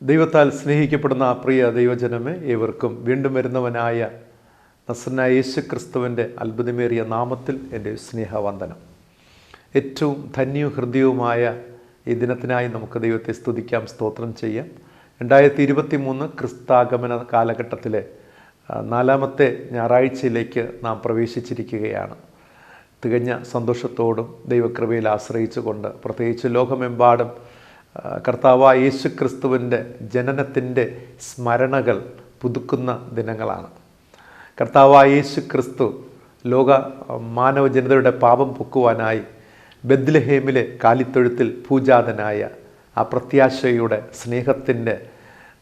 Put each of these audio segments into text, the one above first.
ദൈവത്താൽ സ്നേഹിക്കപ്പെടുന്ന പ്രിയ ദൈവജനമേ, ഏവർക്കും വീണ്ടും വരുന്നവനായ നസ്രനായ യേശു ക്രിസ്തുവിൻ്റെ അത്ഭുതമേറിയ നാമത്തിൽ എൻ്റെ സ്നേഹവന്ദനം. ഏറ്റവും ധന്യവും ഹൃദയവുമായ ഈ ദിനത്തിനായി നമുക്ക് ദൈവത്തെ സ്തുതിക്കാം, സ്തോത്രം ചെയ്യാം. 2023 ക്രിസ്താഗമന കാലഘട്ടത്തിലെ 4ാമത്തെ ഞായറാഴ്ചയിലേക്ക് നാം പ്രവേശിച്ചിരിക്കുകയാണ്. തികഞ്ഞ സന്തോഷത്തോടും ദൈവകൃപയിൽ ആശ്രയിച്ചുകൊണ്ട്, പ്രത്യേകിച്ച് ലോകമെമ്പാടും കർത്താവായ യേശു ക്രിസ്തുവിൻ്റെ ജനനത്തിൻ്റെ സ്മരണകൾ പുതുക്കുന്ന ദിനങ്ങളാണ്. കർത്താവായ യേശു ക്രിസ്തു ലോക മാനവ ജനതയുടെ പാപം പൊക്കുവാനായി ബെത്ലഹേമിലെ കാലിത്തൊഴുത്തിൽ പൂജാതനായ ആ പ്രത്യാശയുടെ, സ്നേഹത്തിൻ്റെ,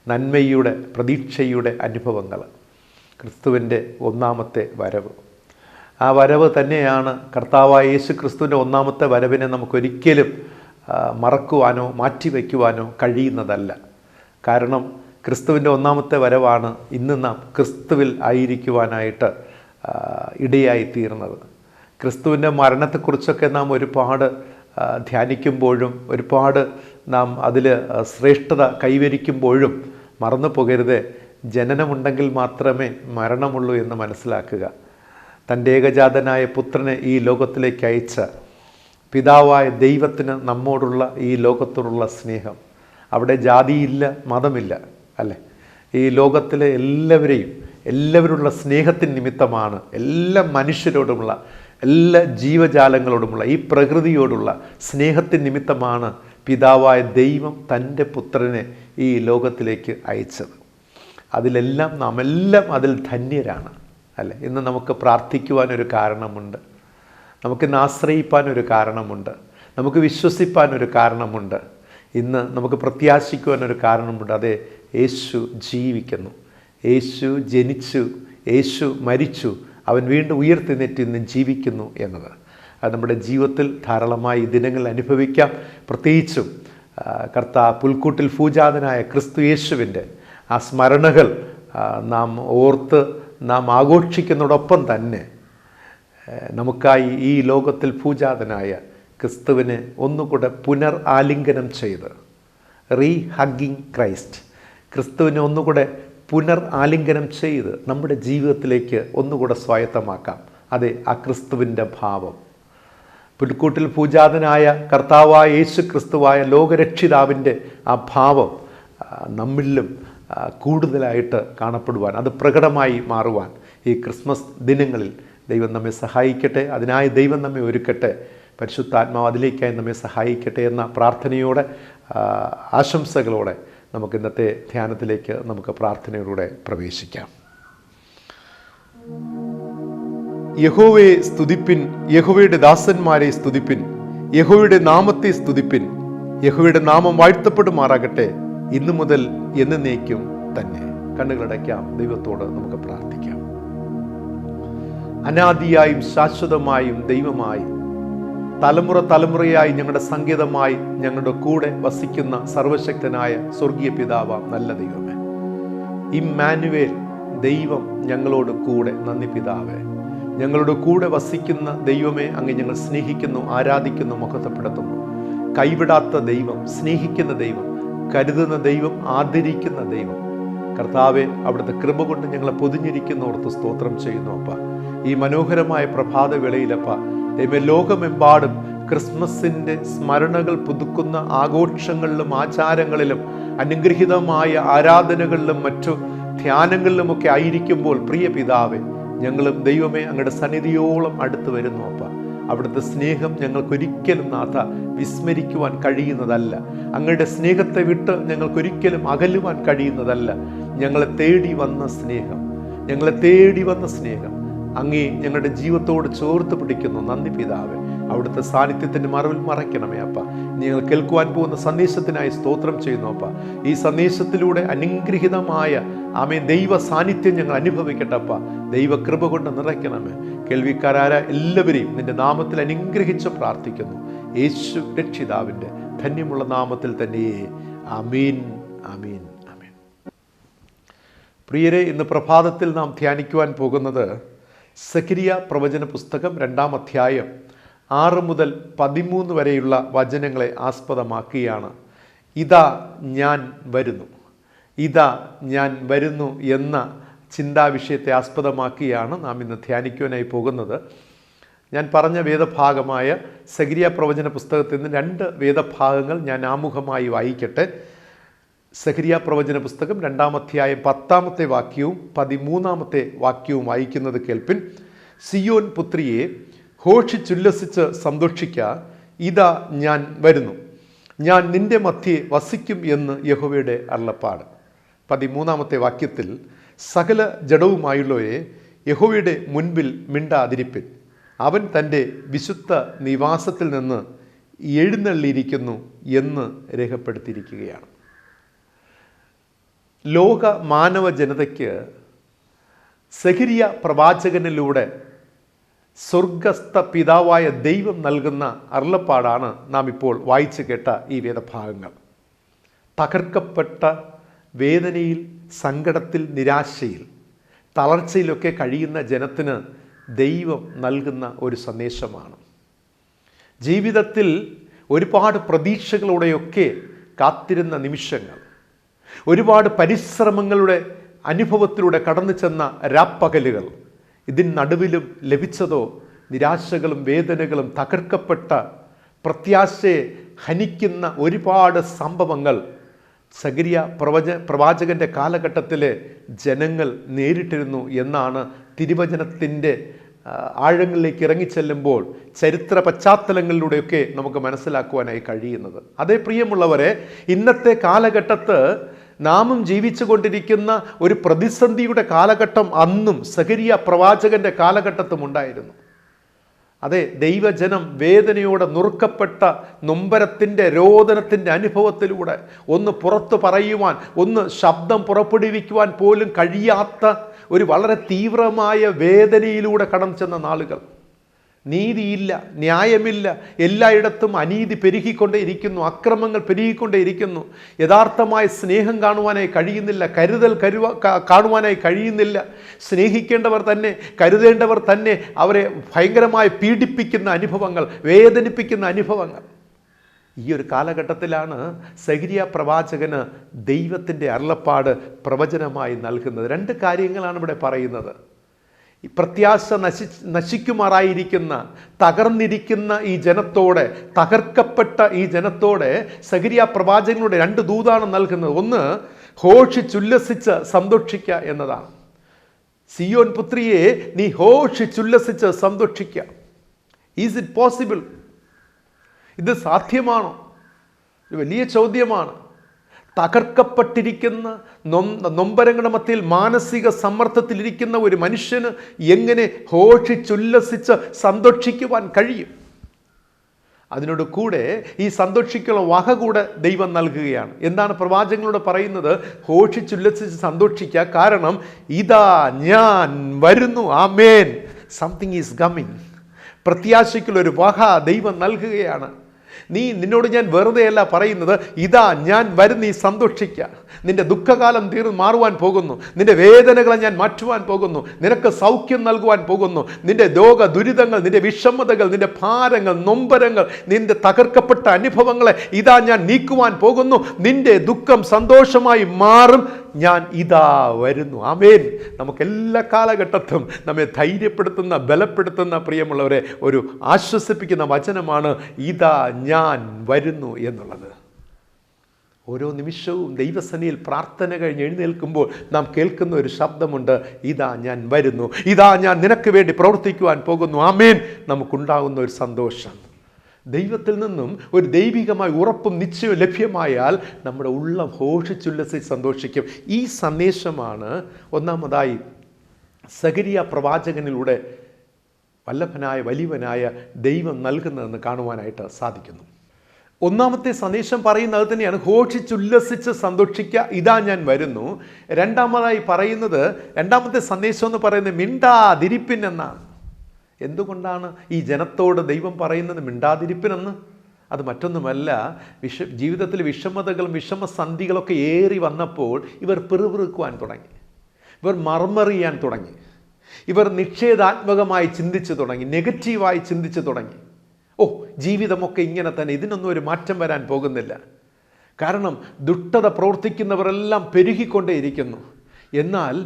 നന്മയുടെ, പ്രതീക്ഷയുടെ അനുഭവങ്ങൾ, ക്രിസ്തുവിൻ്റെ ഒന്നാമത്തെ വരവ്. ആ വരവ് തന്നെയാണ് കർത്താവായ യേശു ക്രിസ്തുവിൻ്റെ ഒന്നാമത്തെ വരവിനെ നമുക്കൊരിക്കലും മറക്കുവാനോ മാറ്റിവെക്കുവാനോ കഴിയുന്നതല്ല. കാരണം ക്രിസ്തുവിൻ്റെ ഒന്നാമത്തെ വരവാണ് ഇന്ന് നാം ക്രിസ്തുവിൽ ആയിരിക്കുവാനായിട്ട് ഇടയായിത്തീർന്നത്. ക്രിസ്തുവിൻ്റെ മരണത്തെക്കുറിച്ചൊക്കെ നാം ഒരുപാട് ധ്യാനിക്കുമ്പോഴും ഒരുപാട് നാം അതിൽ ശ്രേഷ്ഠത കൈവരിക്കുമ്പോഴും മറന്നു പോകരുത്, ജനനമുണ്ടെങ്കിൽ മാത്രമേ മരണമുള്ളൂ എന്ന് മനസ്സിലാക്കുക. തൻ്റെ ഏകജാതനായ പുത്രനെ ഈ ലോകത്തിലേക്ക് അയച്ച പിതാവായ ദൈവത്തിന് നമ്മോടുള്ള ഈ ലോകത്തോടുള്ള സ്നേഹം, അവിടെ ജാതിയില്ല, മതമില്ല, അല്ലേ? ഈ ലോകത്തിലെ എല്ലാവരുള്ള സ്നേഹത്തിന് നിമിത്തമാണ്, എല്ലാ മനുഷ്യരോടുമുള്ള, എല്ലാ ജീവജാലങ്ങളോടുമുള്ള, ഈ പ്രകൃതിയോടുള്ള സ്നേഹത്തിന് നിമിത്തമാണ് പിതാവായ ദൈവം തൻ്റെ പുത്രനെ ഈ ലോകത്തിലേക്ക് അയച്ചത്. അതിലെല്ലാം നാം എല്ലാം അതിൽ ധന്യരാണ്, അല്ലേ? ഇന്ന് നമുക്ക് പ്രാർത്ഥിക്കുവാനൊരു കാരണമുണ്ട്, നമുക്കിന്ന് ആശ്രയിപ്പാനൊരു കാരണമുണ്ട്, നമുക്ക് വിശ്വസിപ്പാനൊരു കാരണമുണ്ട്, ഇന്ന് നമുക്ക് പ്രത്യാശിക്കുവാനൊരു കാരണമുണ്ട്. അതെ, യേശു ജീവിക്കുന്നു, യേശു ജനിച്ചു, യേശു മരിച്ചു, അവൻ വീണ്ടും ഉയർത്തെഴുന്നേറ്റ് ഇന്ന് ജീവിക്കുന്നു എന്നത് അത് നമ്മുടെ ജീവിതത്തിൽ ധാരാളമായി ദിനങ്ങൾ അനുഭവിക്കാം. പ്രത്യേകിച്ചും പുൽക്കൂട്ടിൽ പൂജാതനായ ക്രിസ്തു യേശുവിൻ്റെ ആ സ്മരണകൾ നാം ഓർത്ത് നാം ആഘോഷിക്കുന്നതോടൊപ്പം തന്നെ നമുക്കായി ഈ ലോകത്തിൽ പൂജാതനായ ക്രിസ്തുവിനെ ഒന്നുകൂടെ ആലിംഗനം ചെയ്ത്, ഹഗ്ഗിങ് ക്രൈസ്റ്റ്, ക്രിസ്തുവിനെ ഒന്നുകൂടെ ആലിംഗനം ചെയ്ത് നമ്മുടെ ജീവിതത്തിലേക്ക് ഒന്നുകൂടെ സ്വായത്തമാക്കാം. അതെ, ആ ക്രിസ്തുവിൻ്റെ ഭാവം, പുൽക്കൂട്ടിൽ പൂജാതനായ കർത്താവായ യേശു ക്രിസ്തുവായ ലോകരക്ഷിതാവിൻ്റെ ആ ഭാവം നമ്മളിലും കൂടുതലായിട്ട് കാണപ്പെടുവാൻ, അത് പ്രകടമായി മാറുവാൻ ഈ ക്രിസ്മസ് ദിനങ്ങളിൽ ദൈവം നമ്മെ സഹായിക്കട്ടെ. അതിനായി ദൈവം നമ്മെ ഒരുക്കട്ടെ. പരിശുദ്ധാത്മാവ് അതിലേക്കായി നമ്മെ സഹായിക്കട്ടെ എന്ന പ്രാർത്ഥനയോടെ, ആശംസകളോടെ നമുക്ക് ഇന്നത്തെ ധ്യാനത്തിലേക്ക് നമുക്ക് പ്രാർത്ഥനയോടെ പ്രവേശിക്കാം. യഹോവയെ സ്തുതിപ്പിൻ, യഹോവയുടെ ദാസന്മാരെ സ്തുതിപ്പിൻ, യഹോവയുടെ നാമത്തെ സ്തുതിപ്പിൻ. യഹോവയുടെ നാമം വാഴ്ത്തപ്പെടുമാറാകട്ടെ, ഇന്നു മുതൽ എന്നേക്കും തന്നെ. കണ്ണുകളടയ്ക്കാം, ദൈവത്തോട് നമുക്ക് പ്രാർത്ഥിക്കാം. അനാദിയായും ശാശ്വതമായും ദൈവമായി, തലമുറയായി ഞങ്ങളുടെ സംഗീതമായി ഞങ്ങളുടെ കൂടെ വസിക്കുന്ന സർവശക്തനായ സ്വർഗീയ പിതാവാം നല്ല ദൈവമേ, ഇമ്മാനുവേൽ, ദൈവം ഞങ്ങളോട് കൂടെ. നന്ദി പിതാവേ, ഞങ്ങളുടെ കൂടെ വസിക്കുന്ന ദൈവമേ, അങ്ങ് ഞങ്ങൾ സ്നേഹിക്കുന്നു, ആരാധിക്കുന്നു, മഹത്വപ്പെടുത്തുന്നു. കൈവിടാത്ത ദൈവം, സ്നേഹിക്കുന്ന ദൈവം, കരുതുന്ന ദൈവം, ആദരിക്കുന്ന ദൈവം. കർത്താവെ, അവിടുത്തെ കൃപ കൊണ്ട് ഞങ്ങളെ പൊതിഞ്ഞിരിക്കുന്ന ഓർത്ത് സ്തോത്രം ചെയ്യുന്നു. അപ്പ ഈ മനോഹരമായ പ്രഭാത വേളയിലപ്പ ലോകമെമ്പാടും ക്രിസ്മസിൻ്റെ സ്മരണകൾ പുതുക്കുന്ന ആഘോഷങ്ങളിലും ആചാരങ്ങളിലും അനുഗ്രഹീതമായ ആരാധനകളിലും മറ്റു ധ്യാനങ്ങളിലുമൊക്കെ ആയിരിക്കുമ്പോൾ പ്രിയ പിതാവെ, ഞങ്ങളും ദൈവമേ അങ്ങയുടെ സന്നിധിയോളം അടുത്ത് വരുന്നു. അപ്പ അവിടുത്തെ സ്നേഹം ഞങ്ങൾക്കൊരിക്കലും നാഥ വിസ്മരിക്കുവാൻ കഴിയുന്നതല്ല. അങ്ങയുടെ സ്നേഹത്തെ വിട്ട് ഞങ്ങൾക്കൊരിക്കലും അകലുവാൻ കഴിയുന്നതല്ല. ഞങ്ങളെ തേടി വന്ന സ്നേഹം അങ്ങേ ഞങ്ങളുടെ ജീവിതത്തോട് ചേർത്ത് പിടിക്കുന്നു. നന്ദി പിതാവേ, അവിടുത്തെ സാന്നിധ്യത്തിൻ്റെ മറവിൽ മറയ്ക്കണമേ അപ്പ. ഞങ്ങൾ കേൾക്കുവാൻ പോകുന്ന സന്ദേശത്തിനായി സ്തോത്രം ചെയ്യുന്നു അപ്പ. ഈ സന്ദേശത്തിലൂടെ അനുഗ്രഹീതമായ ദൈവ സാന്നിധ്യം ഞങ്ങൾ അനുഭവിക്കട്ടെ അപ്പ. ദൈവകൃപ കൊണ്ട് നിറയ്ക്കണമേ. കേൾവിക്കാരായ എല്ലാവരെയും നിന്റെ നാമത്തിൽ അനുഗ്രഹിച്ച് പ്രാർത്ഥിക്കുന്നു, യേശു രക്ഷിതാവിൻ്റെ ധന്യമുള്ള നാമത്തിൽ തന്നെ. ആമീൻ, ആമീൻ, ആമീൻ. പ്രിയരെ, ഇന്ന് പ്രഭാതത്തിൽ നാം ധ്യാനിക്കുവാൻ പോകുന്നത് സഖരിയ പ്രവചന പുസ്തകം 2-ാം അധ്യായം 6 മുതൽ 13 വരെയുള്ള വചനങ്ങളെ ആസ്പദമാക്കിയാണ്. ഇതാ ഞാൻ വരുന്നു. ഇതാ ഞാൻ വരുന്നു എന്ന ചിന്താവിഷയത്തെ ആസ്പദമാക്കിയാണ് നാം ഇന്ന് ധ്യാനിക്കുവാനായി പോകുന്നത്. ഞാൻ പറഞ്ഞ വേദഭാഗമായ സഖരിയ പ്രവചന പുസ്തകത്തിൽ നിന്ന് 2 വേദഭാഗങ്ങൾ ഞാൻ ആമുഖമായി വായിക്കട്ടെ. സഖരിയ പ്രവചന പുസ്തകം 2-ാം അധ്യായം 10-ാമത്തെ വാക്യവും 13-ാമത്തെ വാക്യവും വായിക്കുന്നത് കേൾപ്പിൻ. സിയോൻ പുത്രിയെ ഘോഷിച്ചുല്ലസിച്ച് സന്തോഷിക്ക, ഇതാ ഞാൻ വരുന്നു, ഞാൻ നിന്റെ മധ്യേ വസിക്കും എന്ന് യഹോവയുടെ അരുളപ്പാട്. 13-ാമത്തെ വാക്യത്തിൽ സകല ജഡവുമായുള്ളവരെ യഹോവയുടെ മുൻപിൽ മിണ്ടാതിരിപ്പിൻ, അവൻ തൻ്റെ വിശുദ്ധ നിവാസത്തിൽ നിന്ന് എഴുന്നള്ളിയിരിക്കുന്നു എന്ന് രേഖപ്പെടുത്തിയിരിക്കുകയാണ്. ലോക മാനവ ജനതയ്ക്ക് സഖരിയ പ്രവാചകനിലൂടെ സ്വർഗസ്ഥ പിതാവായ ദൈവം നൽകുന്ന അരുളപ്പാടാണ് നാം ഇപ്പോൾ വായിച്ചു കേട്ട ഈ വേദഭാഗങ്ങൾ. തകർക്കപ്പെട്ട വേദനയിൽ, സങ്കടത്തിൽ, നിരാശയിൽ, തളർച്ചയിലൊക്കെ കഴിയുന്ന ജനത്തിന് ദൈവം നൽകുന്ന ഒരു സന്ദേശമാണ്. ജീവിതത്തിൽ ഒരുപാട് പ്രതീക്ഷകളോടെയൊക്കെ കാത്തിരുന്ന നിമിഷങ്ങൾ, ഒരുപാട് പരിശ്രമങ്ങളുടെ അനുഭവത്തിലൂടെ കടന്നു ചെന്ന രാപ്പകലുകൾ, ഇതിന് നടുവിലും ലഭിച്ചതോ നിരാശകളും വേദനകളും, തകർക്കപ്പെട്ട പ്രത്യാശയെ ഹനിക്കുന്ന ഒരുപാട് സംഭവങ്ങൾ സഖരിയ പ്രവാചകൻ്റെ കാലഘട്ടത്തിലെ ജനങ്ങൾ നേരിട്ടിരുന്നു എന്നാണ് തിരുവചനത്തിൻ്റെ ആഴങ്ങളിലേക്ക് ഇറങ്ങിച്ചെല്ലുമ്പോൾ ചരിത്ര പശ്ചാത്തലങ്ങളിലൂടെയൊക്കെ നമുക്ക് മനസ്സിലാക്കുവാനായി കഴിയുന്നത്. അതേ പ്രിയമുള്ളവരെ, ഇന്നത്തെ കാലഘട്ടത്ത് നാമും ജീവിച്ചു കൊണ്ടിരിക്കുന്ന ഒരു പ്രതിസന്ധിയുടെ കാലഘട്ടം അന്നും സഖരിയ പ്രവാചകൻ്റെ കാലഘട്ടത്തും ഉണ്ടായിരുന്നു. അതെ, ദൈവജനം വേദനയോടെ നുറുക്കപ്പെട്ട നൊമ്പരത്തിൻ്റെ, രോദനത്തിൻ്റെ അനുഭവത്തിലൂടെ ഒന്ന് പുറത്തു പറയുവാൻ, ഒന്ന് ശബ്ദം പുറപ്പെടുവിക്കുവാൻ പോലും കഴിയാത്ത ഒരു വളരെ തീവ്രമായ വേദനയിലൂടെ കടന്നു ചെന്ന നാളുകൾ. നീതിയില്ല, ന്യായമില്ല, എല്ലായിടത്തും അനീതി പെരുകിക്കൊണ്ടേയിരിക്കുന്നു, അക്രമങ്ങൾ പെരുകിക്കൊണ്ടേയിരിക്കുന്നു. യഥാർത്ഥമായ സ്നേഹം കാണുവാനായി കഴിയുന്നില്ല, കരുതൽ കാണുവാനായി കഴിയുന്നില്ല. സ്നേഹിക്കേണ്ടവർ തന്നെ, കരുതേണ്ടവർ തന്നെ അവരെ ഭയങ്കരമായി പീഡിപ്പിക്കുന്ന അനുഭവങ്ങൾ, വേദനിപ്പിക്കുന്ന അനുഭവങ്ങൾ. ഈ ഒരു കാലഘട്ടത്തിലാണ് സഖരിയ പ്രവാചകന് ദൈവത്തിൻ്റെ അരുളപ്പാട് പ്രവചനമായി നൽകുന്നത്. 2 കാര്യങ്ങളാണ് ഇവിടെ പറയുന്നത്. ഈ പ്രത്യാശ നശിക്കുമാറായിരിക്കുന്ന, തകർന്നിരിക്കുന്ന ഈ ജനത്തോടെ, തകർക്കപ്പെട്ട ഈ ജനത്തോടെ സഖരിയ പ്രവാചകനോട് 2 ദൂതാണ് നൽകുന്നത്. ഒന്ന്, ഘോഷിച്ചുല്ലസിച്ച് സന്തോഷിക്കുക എന്നതാണ്. സിയോൻ പുത്രിയെ നീ ഘോഷിച്ചുല്ലസിച്ച് സന്തോഷിക്കുക. Is it possible? ഇത് സാധ്യമാണോ? ഒരു വലിയ ചോദ്യമാണ്. തകർക്കപ്പെട്ടിരിക്കുന്ന, നൊമ്പരങ്ങളുടെ മധ്യയിൽ മാനസിക സമ്മർദ്ദത്തിലിരിക്കുന്ന ഒരു മനുഷ്യന് എങ്ങനെ ഘോഷിച്ചുല്ലസിച്ച് സന്തോഷിക്കുവാൻ കഴിയും? അതിനോട് കൂടെ ഈ സന്തോഷിക്കുള്ള വക കൂടെ ദൈവം നൽകുകയാണ്. എന്താണ് പ്രവാചകങ്ങളോട് പറയുന്നത്? ഘോഷിച്ചുല്ലസിച്ച് സന്തോഷിക്കുക, കാരണം ഇതാ ഞാൻ വരുന്നു. ആമേൻ. Something is coming. പ്രത്യാശയ്ക്കുള്ളൊരു വക ദൈവം നൽകുകയാണ്. നിന്നോട് ഞാൻ വെറുതെയല്ല പറയുന്നത്, ഇതാ ഞാൻ വരുന്ന, നീ സന്തോഷിക്കുക. നിന്റെ ദുഃഖകാലം മാറുവാൻ പോകുന്നു, നിന്റെ വേദനകളെ ഞാൻ മാറ്റുവാൻ പോകുന്നു, നിനക്ക് സൗഖ്യം നൽകുവാൻ പോകുന്നു. നിന്റെ രോഗ ദുരിതങ്ങൾ, നിന്റെ വിഷമതകൾ, നിന്റെ ഭാരങ്ങൾ, നൊമ്പരങ്ങൾ, നിന്റെ തകർക്കപ്പെട്ട അനുഭവങ്ങളെ ഇതാ ഞാൻ നീക്കുവാൻ പോകുന്നു. നിന്റെ ദുഃഖം സന്തോഷമായി മാറും. ഞാൻ ഇതാ വരുന്നു. ആമേൻ. നമുക്കെല്ലാ കാലഘട്ടത്തും നമ്മെ ധൈര്യപ്പെടുത്തുന്ന, ബലപ്പെടുത്തുന്ന, പ്രിയമുള്ളവരെ, ഒരു ആശ്വസിപ്പിക്കുന്ന വചനമാണ് ഇതാ ഞാൻ വരുന്നു എന്നുള്ളത്. ഓരോ നിമിഷവും ദൈവസന്നിധിയിൽ പ്രാർത്ഥന കഴിഞ്ഞ് എഴുന്നേൽക്കുമ്പോൾ നാം കേൾക്കുന്ന ഒരു ശബ്ദമുണ്ട്, ഇതാ ഞാൻ വരുന്നു, ഇതാ ഞാൻ നിനക്ക് വേണ്ടി പ്രവർത്തിക്കുവാൻ പോകുന്നു. ആമേൻ. നമുക്കുണ്ടാകുന്ന ഒരു സന്തോഷം, ദൈവത്തിൽ നിന്നും ഒരു ദൈവികമായ ഉറപ്പും നിശ്ചയവും ലഭ്യമായാൽ നമ്മുടെ ഉള്ളം ഘോഷിച്ചുല്ലസിച്ച് സന്തോഷിക്കും. ഈ സന്ദേശമാണ് ഒന്നാമതായി സഖരിയ പ്രവാചകനിലൂടെ വല്ലഭനായ വലിയവനായ ദൈവം നൽകുന്നതെന്ന് കാണുവാനായിട്ട് സാധിക്കുന്നു. ഒന്നാമത്തെ സന്ദേശം പറയുന്നത് തന്നെയാണ്, ഘോഷിച്ചുല്ലസിച്ച് സന്തോഷിക്കുക, ഇതാ ഞാൻ വരുന്നു. രണ്ടാമതായി പറയുന്നത്, രണ്ടാമത്തെ സന്ദേശം എന്ന് പറയുന്നത് മിണ്ടാതിരിപ്പിൻ എന്നാണ്. എന്തുകൊണ്ടാണ് ഈ ജനത്തോട് ദൈവം പറയുന്നത് മിണ്ടാതിരിപ്പിനെന്ന്? അത് മറ്റൊന്നുമല്ല, ജീവിതത്തിൽ വിഷമതകളും വിഷമസന്ധികളൊക്കെ ഏറി വന്നപ്പോൾ ഇവർ പിറുപിറുക്കുവാൻ തുടങ്ങി, ഇവർ മർമറിയാൻ തുടങ്ങി, ഇവർ നിഷേധാത്മകമായി ചിന്തിച്ചു തുടങ്ങി, നെഗറ്റീവായി ചിന്തിച്ചു തുടങ്ങി. ജീവിതമൊക്കെ ഇങ്ങനെ തന്നെ, ഇതിനൊന്നും ഒരു മാറ്റം വരാൻ പോകുന്നില്ല. കാരണം ദുഷ്ടത പ്രവർത്തിക്കുന്നവരെല്ലാം പെരുകിക്കൊണ്ടേയിരിക്കുന്നു. എന്നാൽ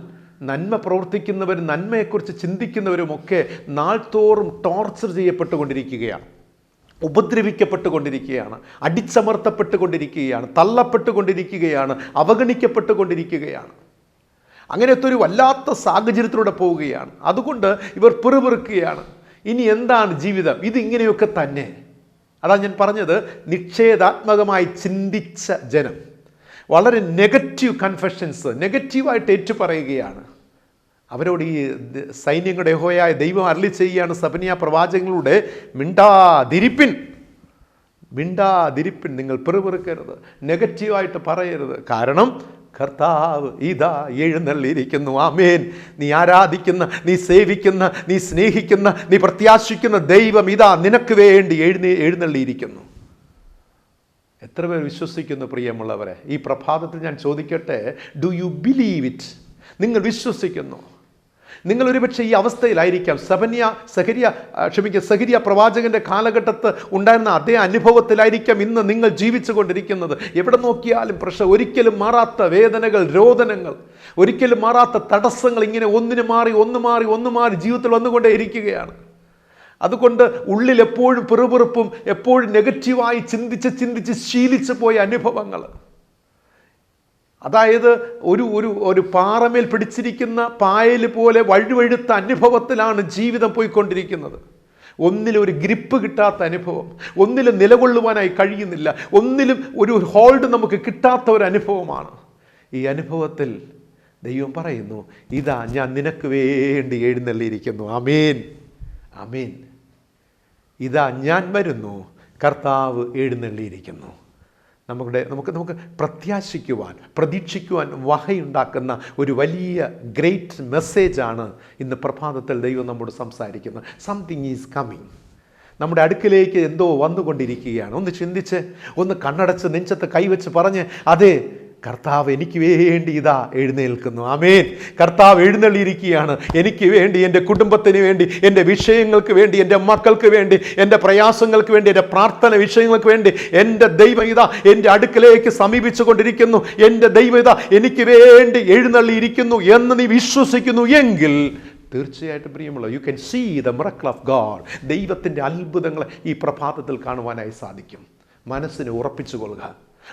നന്മ പ്രവർത്തിക്കുന്നവരും നന്മയെക്കുറിച്ച് ചിന്തിക്കുന്നവരുമൊക്കെ നാൾതോറും ടോർച്ചർ ചെയ്യപ്പെട്ടുകൊണ്ടിരിക്കുകയാണ്, ഉപദ്രവിക്കപ്പെട്ടുകൊണ്ടിരിക്കുകയാണ്, അടിച്ചമർത്തപ്പെട്ടുകൊണ്ടിരിക്കുകയാണ്, തള്ളപ്പെട്ടുകൊണ്ടിരിക്കുകയാണ്, അവഗണിക്കപ്പെട്ടുകൊണ്ടിരിക്കുകയാണ്. അങ്ങനത്തെ ഒരു വല്ലാത്ത സാഹചര്യത്തിലൂടെ പോവുകയാണ്. അതുകൊണ്ട് ഇവർ പിറുപിറുക്കുകയാണ്, ഇനി എന്താണ് ജീവിതം, ഇതിങ്ങനെയൊക്കെ തന്നെ. അതാണ് ഞാൻ പറഞ്ഞത്, നിഷേധാത്മകമായി ചിന്തിച്ച ജനം വളരെ നെഗറ്റീവ് കൺഫെഷൻസ്, നെഗറ്റീവായിട്ട് ഏറ്റുപറയുകയാണ്. അവരോട് ഈ സൈന്യങ്ങളുടെ യഹോവയായ ദൈവം അരുളി ചെയ്യുകയാണ് സെഫന്യാ പ്രവാചകനിലൂടെ, മിണ്ടാതിരിപ്പിൻ, നിങ്ങൾ പിറുപിറുക്കരുത്, നെഗറ്റീവായിട്ട് പറയരുത്. കാരണം കർത്താവ് ഇതാ എഴുന്നള്ളിയിരിക്കുന്നു. ആമേൻ. നീ ആരാധിക്കുന്ന, നീ സേവിക്കുന്ന, നീ സ്നേഹിക്കുന്ന, നീ പ്രത്യാശിക്കുന്ന ദൈവം ഇതാ നിനക്ക് വേണ്ടി എഴുന്നള്ളിയിരിക്കുന്നു. എത്ര പേർ വിശ്വസിക്കുന്നു പ്രിയമുള്ളവരെ? ഈ പ്രഭാതത്തിൽ ഞാൻ ചോദിക്കട്ടെ, ഡു യു ബിലീവ് ഇറ്റ്? നിങ്ങൾ വിശ്വസിക്കുന്നു? നിങ്ങൾ ഒരുപക്ഷെ ഈ അവസ്ഥയിലായിരിക്കാം. സഖരിയ പ്രവാചകന്റെ കാലഘട്ടത്ത് ഉണ്ടായിരുന്ന അതേ അനുഭവത്തിലായിരിക്കാം ഇന്ന് നിങ്ങൾ ജീവിച്ചു കൊണ്ടിരിക്കുന്നത്. എവിടെ നോക്കിയാലും പ്രശ്നം, ഒരിക്കലും മാറാത്ത വേദനകൾ, രോദനങ്ങൾ, ഒരിക്കലും മാറാത്ത തടസ്സങ്ങൾ, ഇങ്ങനെ ഒന്ന് മാറി ജീവിതത്തിൽ വന്നുകൊണ്ടേ ഇരിക്കുകയാണ്. അതുകൊണ്ട് ഉള്ളിൽ എപ്പോഴും പിറുപിറുപ്പും, എപ്പോഴും നെഗറ്റീവായി ചിന്തിച്ച് ശീലിച്ചു പോയ അനുഭവങ്ങൾ. അതായത് ഒരു പാറമേൽ പിടിച്ചിരിക്കുന്ന പായൽ പോലെ വഴുവഴുത്ത അനുഭവത്തിലാണ് ജീവിതം പോയിക്കൊണ്ടിരിക്കുന്നത്. ഒന്നിലും ഒരു ഗ്രിപ്പ് കിട്ടാത്ത അനുഭവം, ഒന്നിലും നിലകൊള്ളുവാനായി കഴിയുന്നില്ല, ഒന്നിലും ഒരു ഹോൾഡ് നമുക്ക് കിട്ടാത്ത ഒരു അനുഭവമാണ്. ഈ അനുഭവത്തിൽ ദൈവം പറയുന്നു, ഇതാ ഞാൻ നിനക്ക് വേണ്ടി എഴുന്നള്ളിയിരിക്കുന്നു. ആമേൻ, ആമേൻ. ഇതാ ഞാൻ വരുന്നു, കർത്താവ് എഴുന്നള്ളിയിരിക്കുന്നു. നമുക്ക് പ്രത്യാശിക്കുവാൻ, പ്രതീക്ഷിക്കുവാൻ വകയുണ്ടാക്കുന്ന ഒരു വലിയ ഗ്രേറ്റ് മെസ്സേജാണ് ഇന്ന് പ്രഭാതത്തിൽ ദൈവം നമ്മോട് സംസാരിക്കുന്നത്. Something is coming. നമ്മുടെ അടുക്കിലേക്ക് എന്തോ വന്നുകൊണ്ടിരിക്കുകയാണ്. ഒന്ന് ചിന്തിച്ച്, ഒന്ന് കണ്ണടച്ച് നെഞ്ചത്ത് കൈവച്ച് പറഞ്ഞ്, അതെ, കർത്താവ് എനിക്ക് വേണ്ടി ഇതാ എഴുന്നേൽക്കുന്നു. ആമേൻ. കർത്താവ് എഴുന്നള്ളിയിരിക്കുകയാണ് എനിക്ക് വേണ്ടി, എൻ്റെ കുടുംബത്തിന് വേണ്ടി, എൻ്റെ വിഷയങ്ങൾക്ക് വേണ്ടി, എൻ്റെ മക്കൾക്ക് വേണ്ടി, എൻ്റെ പ്രയാസങ്ങൾക്ക് വേണ്ടി, എൻ്റെ പ്രാർത്ഥന വിഷയങ്ങൾക്ക് വേണ്ടി എൻ്റെ ദൈവം ഇതാ എൻ്റെ അടുക്കലേക്ക് സമീപിച്ചു കൊണ്ടിരിക്കുന്നു. എൻ്റെ ദൈവം ഇതാ എനിക്ക് വേണ്ടി എഴുന്നള്ളിയിരിക്കുന്നു എന്ന് നീ വിശ്വസിക്കുന്നു എങ്കിൽ തീർച്ചയായിട്ടും പ്രിയമുള്ള, you can see the miracle of God. ദൈവത്തിൻ്റെ അത്ഭുതങ്ങളെ ഈ പ്രഭാതത്തിൽ കാണുവാനായി സാധിക്കും. മനസ്സിനെ ഉറപ്പിച്ചു കൊള്ളുക,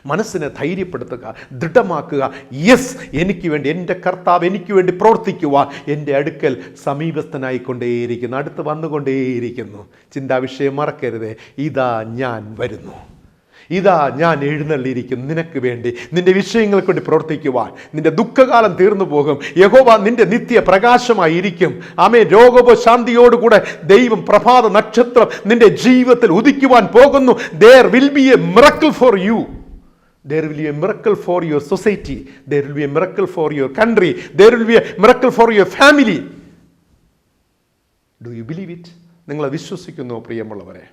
മനസ്സിനെ ധൈര്യപ്പെടുത്തുക, ദൃഢമാക്കുക. യെസ്, എനിക്ക് വേണ്ടി എൻ്റെ കർത്താവ് എനിക്ക് വേണ്ടി പ്രവർത്തിക്കുവാൻ എൻ്റെ അടുക്കൽ സമീപസ്ഥനായിക്കൊണ്ടേയിരിക്കുന്നു, അടുത്ത് വന്നുകൊണ്ടേയിരിക്കുന്നു. ചിന്താവിഷയം മറക്കരുത്. ഇതാ ഞാൻ വരുന്നു, ഇതാ ഞാൻ എഴുന്നള്ളിയിരിക്കുന്നു നിനക്ക് വേണ്ടി, നിന്റെ വിഷയങ്ങൾക്ക് വേണ്ടി പ്രവർത്തിക്കുവാൻ. നിന്റെ ദുഃഖകാലം തീർന്നു പോകും. യഹോവ നിന്റെ നിത്യ പ്രകാശമായിരിക്കും. ആമേൻ. രോഗോപശാന്തിയോടുകൂടെ ദൈവം പ്രഭാത നക്ഷത്രം നിന്റെ ജീവിതത്തിൽ ഉദിക്കുവാൻ പോകുന്നു. There will be a miracle for you. There will be a miracle for your society. There will be a miracle for your country. There will be a miracle for your family. Do you believe it? നിങ്ങൾ വിശ്വസിക്കുന്നു പ്രിയമുള്ളവരെ?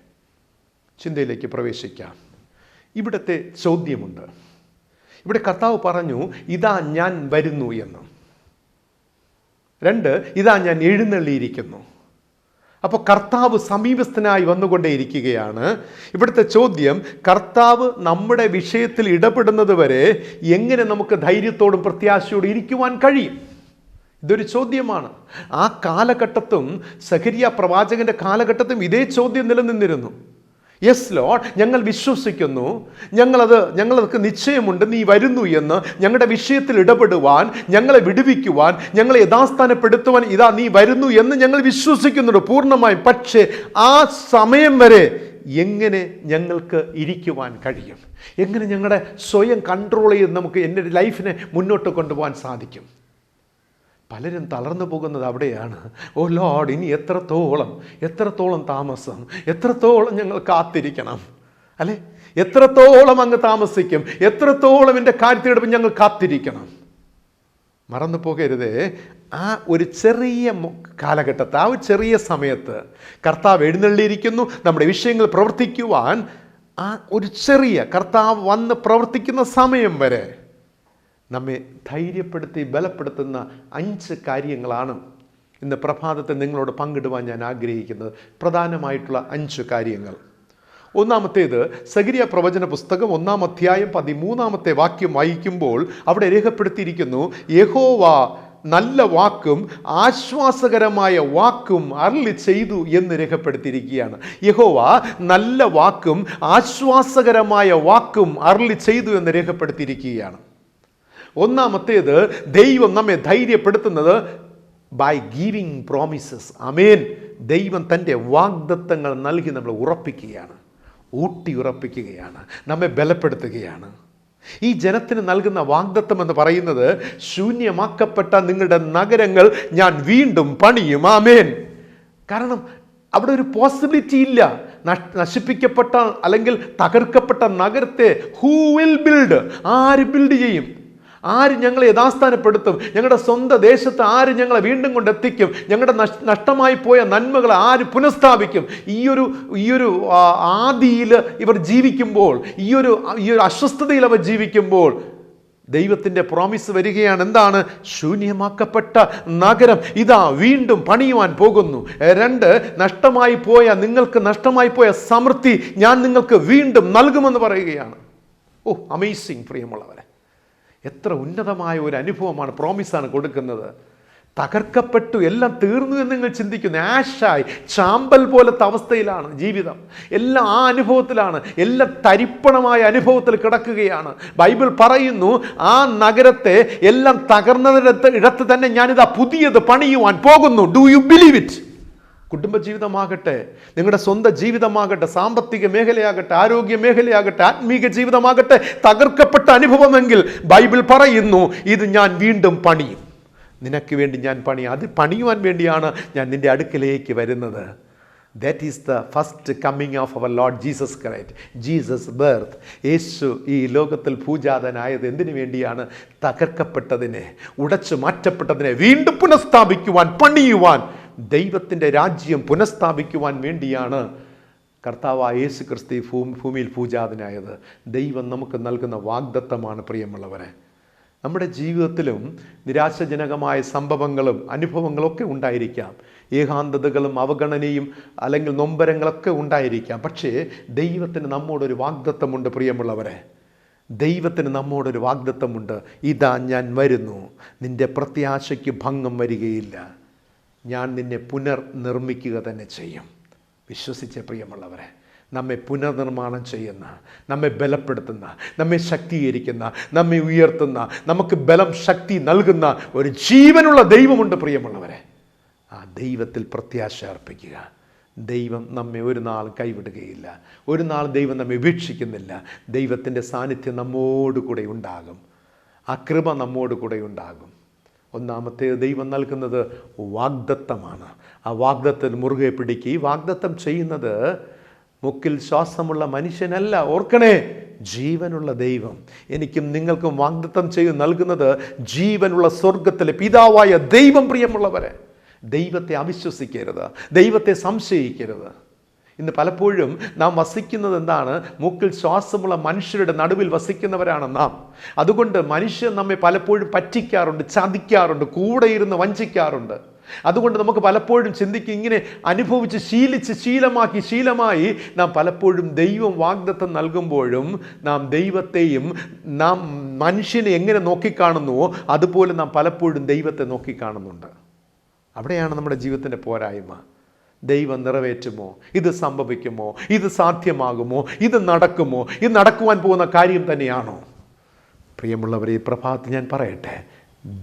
ചിന്തയിലേക്ക് പ്രവേശിക്കാം. ഇവിടുത്തെ ചോദ്യമുണ്ട്. ഇവിടെ കർത്താവ് പറഞ്ഞു, ഇതാ ഞാൻ വരുന്നു എന്ന്. 2, ഇതാ ഞാൻ എഴുന്നള്ളിയിരിക്കുന്നു. അപ്പോൾ കർത്താവ് സമീപസ്ഥനായി വന്നുകൊണ്ടേയിരിക്കുകയാണ്. ഇവിടുത്തെ ചോദ്യം, കർത്താവ് നമ്മുടെ വിഷയത്തിൽ ഇടപെടുന്നത് വരെ എങ്ങനെ നമുക്ക് ധൈര്യത്തോടും പ്രത്യാശയോടും ഇരിക്കുവാൻ കഴിയും? ഇതൊരു ചോദ്യമാണ്. ആ കാലഘട്ടത്തും, സഖരിയ പ്രവാചകന്റെ കാലഘട്ടത്തും ഇതേ ചോദ്യം നിലനിന്നിരുന്നു. യെസ് ലോർഡ്, ഞങ്ങൾ വിശ്വസിക്കുന്നു, ഞങ്ങൾക്ക് നിശ്ചയമുണ്ട് നീ വരുന്നു എന്ന്. ഞങ്ങളുടെ വിഷയത്തിൽ ഇടപെടുവാൻ, ഞങ്ങളെ വിടുവിക്കുവാൻ, ഞങ്ങളെ യഥാസ്ഥാനപ്പെടുത്തുവാൻ ഇതാ നീ വരുന്നു എന്ന് ഞങ്ങൾ വിശ്വസിക്കുന്നുണ്ട് പൂർണ്ണമായും. പക്ഷേ ആ സമയം വരെ എങ്ങനെ ഞങ്ങൾക്ക് ഇരിക്കുവാൻ കഴിയും? എങ്ങനെ ഞങ്ങളുടെ സ്വയം കൺട്രോൾ ചെയ്ത് നമുക്ക് എൻ്റെ ലൈഫിനെ മുന്നോട്ട് കൊണ്ടുപോകാൻ സാധിക്കും? പലരും തളർന്നു പോകുന്നത് അവിടെയാണ്. ഓ ലോർഡ്, ഇനി എത്രത്തോളം താമസം, എത്രത്തോളം ഞങ്ങൾ കാത്തിരിക്കണം, അല്ലെ? എത്രത്തോളം അങ്ങ് താമസിക്കും, എത്രത്തോളം എൻ്റെ കാര്യത്തിലിടപ്പോൾ ഞങ്ങൾ കാത്തിരിക്കണം? മറന്നു പോകരുതേ, ആ ഒരു ചെറിയ കാലഘട്ടത്ത്, ആ ഒരു ചെറിയ സമയത്ത് കർത്താവ് എഴുന്നള്ളിയിരിക്കുന്നു നമ്മുടെ വിഷയങ്ങൾ പ്രവർത്തിക്കുവാൻ. ആ ഒരു ചെറിയ കർത്താവ് വന്ന് പ്രവർത്തിക്കുന്ന സമയം വരെ നമ്മെ ധൈര്യപ്പെടുത്തി ബലപ്പെടുത്തുന്ന 5 കാര്യങ്ങളാണ് ഇന്ന് പ്രഭാതത്തിൽ നിങ്ങളോട് പങ്കിടുവാൻ ഞാൻ ആഗ്രഹിക്കുന്നത്. പ്രധാനമായിട്ടുള്ള 5 കാര്യങ്ങൾ. ഒന്നാമത്തേത് സഖരിയ പ്രവചന പുസ്തകം 1-ാം അധ്യായം 13-ാമത്തെ വാക്യം വായിക്കുമ്പോൾ അവിടെ രേഖപ്പെടുത്തിയിരിക്കുന്നു, യഹോവ നല്ല വാക്കും ആശ്വാസകരമായ വാക്കും അരുളി ചെയ്തു എന്ന് രേഖപ്പെടുത്തിയിരിക്കുകയാണ്. യഹോവ നല്ല വാക്കും ആശ്വാസകരമായ വാക്കും അരുളി ചെയ്തു എന്ന് രേഖപ്പെടുത്തിയിരിക്കുകയാണ്. ഒന്നാമത്തേത്, ദൈവം നമ്മെ ധൈര്യപ്പെടുത്തുന്നത് ബൈ ഗീവിങ് പ്രോമിസസ്. ആമേൻ. ദൈവം തൻ്റെ വാഗ്ദത്തങ്ങൾ നൽകി നമ്മളെ ഉറപ്പിക്കുകയാണ്, ഊട്ടി ഉറപ്പിക്കുകയാണ്, നമ്മെ ബലപ്പെടുത്തുകയാണ്. ഈ ജനത്തിന് നൽകുന്ന വാഗ്ദത്തം എന്ന് പറയുന്നത്, ശൂന്യമാക്കപ്പെട്ട നിങ്ങളുടെ നഗരങ്ങൾ ഞാൻ വീണ്ടും പണിയും. ആമേൻ. കാരണം അവിടെ ഒരു പോസിബിലിറ്റി ഇല്ല. നശിപ്പിക്കപ്പെട്ട അല്ലെങ്കിൽ തകർക്കപ്പെട്ട നഗരത്തെ ഹൂ വിൽ ബിൽഡ്? ആര് ബിൽഡ് ചെയ്യും? ആര് ഞങ്ങളെ യഥാസ്ഥാനപ്പെടുത്തും? ഞങ്ങളുടെ സ്വന്തം ദേശത്ത് ആര് ഞങ്ങളെ വീണ്ടും കൊണ്ടെത്തിക്കും? ഞങ്ങളുടെ നഷ്ടമായി പോയ നന്മകളെ ആര് പുനഃസ്ഥാപിക്കും? ഈയൊരു ആദിയിൽ ഇവർ ജീവിക്കുമ്പോൾ, ഈയൊരു അസ്വസ്ഥതയിൽ അവർ ജീവിക്കുമ്പോൾ ദൈവത്തിൻ്റെ പ്രോമിസ് വരികയാണ്. എന്താണ്? ശൂന്യമാക്കപ്പെട്ട നഗരം ഇതാ വീണ്ടും പണിയുവാൻ പോകുന്നു. 2, നിങ്ങൾക്ക് നഷ്ടമായി പോയ സമൃദ്ധി ഞാൻ നിങ്ങൾക്ക് വീണ്ടും നൽകുമെന്ന് പറയുകയാണ്. ഓ, അമേസിങ് പ്രിയമുള്ളവരെ, എത്ര ഉന്നതമായ ഒരു അനുഭവമാണ്, പ്രോമിസാണ് കൊടുക്കുന്നത്. തകർക്കപ്പെട്ടു, എല്ലാം തീർന്നു എന്ന് നിങ്ങൾ ചിന്തിക്കുന്നു. ആഷായി ചാമ്പൽ പോലത്തെ അവസ്ഥയിലാണ് ജീവിതം. എല്ലാം ആ അനുഭവത്തിലാണ്, എല്ലാം തരിപ്പണമായ അനുഭവത്തിൽ കിടക്കുകയാണ്. ബൈബിൾ പറയുന്നു, ആ നഗരത്തെ എല്ലാം തകർന്നതിടത്ത് തന്നെ ഞാനിതാ പുതിയത് പണിയുവാൻ പോകുന്നു. Do you believe it? കുടുംബജീവിതമാകട്ടെ, നിങ്ങളുടെ സ്വന്തം ജീവിതമാകട്ടെ, സാമ്പത്തിക മേഖലയാകട്ടെ, ആരോഗ്യ മേഖലയാകട്ടെ, ആത്മീക ജീവിതമാകട്ടെ, തകർക്കപ്പെട്ട അനുഭവമെങ്കിൽ ബൈബിൾ പറയുന്നു, ഇത് ഞാൻ വീണ്ടും പണിയും. നിനക്ക് വേണ്ടി ഞാൻ പണിയും. അത് പണിയുവാൻ വേണ്ടിയാണ് ഞാൻ നിൻ്റെ അടുക്കലേക്ക് വരുന്നത്. That is the first coming of our lord Jesus Christ. Jesus birth. യേശു ഈ ലോകത്തിൽ ഭൂജാതനായത് എന്തിനു വേണ്ടിയാണ്? തകർക്കപ്പെട്ടതിനെ, ഉടച്ചു മാറ്റപ്പെട്ടതിനെ വീണ്ടും പുനഃസ്ഥാപിക്കുവാൻ, പണിയുവാൻ, ദൈവത്തിൻ്റെ രാജ്യം പുനഃസ്ഥാപിക്കുവാൻ വേണ്ടിയാണ് കർത്താവായ യേശു ക്രിസ്തു ഭൂമിയിൽ പൂജാതനായത്. ദൈവം നമുക്ക് നൽകുന്ന വാഗ്ദത്തമാണ് പ്രിയമുള്ളവരെ. നമ്മുടെ ജീവിതത്തിലും നിരാശാജനകമായ സംഭവങ്ങളും അനുഭവങ്ങളൊക്കെ ഉണ്ടായിരിക്കാം. ഏകാന്തതകളും അവഗണനയും അല്ലെങ്കിൽ നൊമ്പരങ്ങളൊക്കെ ഉണ്ടായിരിക്കാം. പക്ഷേ ദൈവത്തിന് നമ്മോടൊരു വാഗ്ദത്തമുണ്ട് പ്രിയമുള്ളവരെ. ദൈവത്തിന് നമ്മോടൊരു വാഗ്ദത്തമുണ്ട്. ഇതാ ഞാൻ വരുന്നു, നിൻ്റെ പ്രത്യാശയ്ക്ക് ഭംഗം വരികയില്ല, ഞാൻ നിന്നെ പുനർനിർമ്മിക്കുക തന്നെ ചെയ്യും. വിശ്വസിച്ച പ്രിയമുള്ളവരെ, നമ്മെ പുനർനിർമ്മാണം ചെയ്യുന്ന, നമ്മെ ബലപ്പെടുത്തുന്ന, നമ്മെ ശക്തീകരിക്കുന്ന, നമ്മെ ഉയർത്തുന്ന, നമുക്ക് ബലം, ശക്തി നൽകുന്ന ഒരു ജീവനുള്ള ദൈവമുണ്ട് പ്രിയമുള്ളവരെ. ആ ദൈവത്തിൽ പ്രത്യാശ അർപ്പിക്കുക. ദൈവം നമ്മെ ഒരു നാൾ കൈവിടുകയില്ല. ഒരു നാൾ ദൈവം നമ്മെ വീക്ഷിക്കുന്നില്ല. ദൈവത്തിൻ്റെ സാന്നിധ്യം നമ്മോടുകൂടെ ഉണ്ടാകും. ആ കൃപ നമ്മോടുകൂടെ ഉണ്ടാകും. ഒന്നാമത്തെ, ദൈവം നൽകുന്നത് വാഗ്ദത്തമാണ്. ആ വാഗ്ദത്തം മുറുകെ പിടിക്കുക. ഈ വാഗ്ദത്തം ചെയ്യുന്നത് മുക്കിൽ ശ്വാസമുള്ള മനുഷ്യനല്ല. ഓർക്കണേ, ജീവനുള്ള ദൈവം എനിക്കും നിങ്ങൾക്കും വാഗ്ദത്തം ചെയ്ത് നൽകുന്നത് ജീവനുള്ള സ്വർഗത്തിലെ പിതാവായ ദൈവം. പ്രിയമുള്ളവരെ, ദൈവത്തെ അവിശ്വസിക്കരുത്, ദൈവത്തെ സംശയിക്കരുത്. ഇന്ന് പലപ്പോഴും നാം വസിക്കുന്നത് എന്താണ്? മൂക്കിൽ ശ്വാസമുള്ള മനുഷ്യരുടെ നടുവിൽ വസിക്കുന്നവരാണ് നാം. അതുകൊണ്ട് മനുഷ്യൻ നമ്മെ പലപ്പോഴും പറ്റിക്കാറുണ്ട്, ചതിക്കാറുണ്ട്, കൂടെ ഇരുന്ന് വഞ്ചിക്കാറുണ്ട്. അതുകൊണ്ട് നമുക്ക് പലപ്പോഴും ചിന്തിക്കും, ഇങ്ങനെ അനുഭവിച്ച് ശീലമായി നാം പലപ്പോഴും ദൈവം വാഗ്ദത്തം നൽകുമ്പോഴും നാം ദൈവത്തെയും നാം മനുഷ്യനെ എങ്ങനെ നോക്കിക്കാണുന്നുവോ അതുപോലെ നാം പലപ്പോഴും ദൈവത്തെ നോക്കിക്കാണുന്നുണ്ട്. അവിടെയാണ് നമ്മുടെ ജീവിതത്തിൻ്റെ പോരായ്മ. ദൈവം നിറവേറ്റുമോ? ഇത് സംഭവിക്കുമോ? ഇത് സാധ്യമാകുമോ? ഇത് നടക്കുമോ? ഇത് നടക്കുവാൻ പോകുന്ന കാര്യം തന്നെയാണോ? പ്രിയമുള്ളവരെ, ഈ പ്രഭാതത്തിൽ ഞാൻ പറയട്ടെ,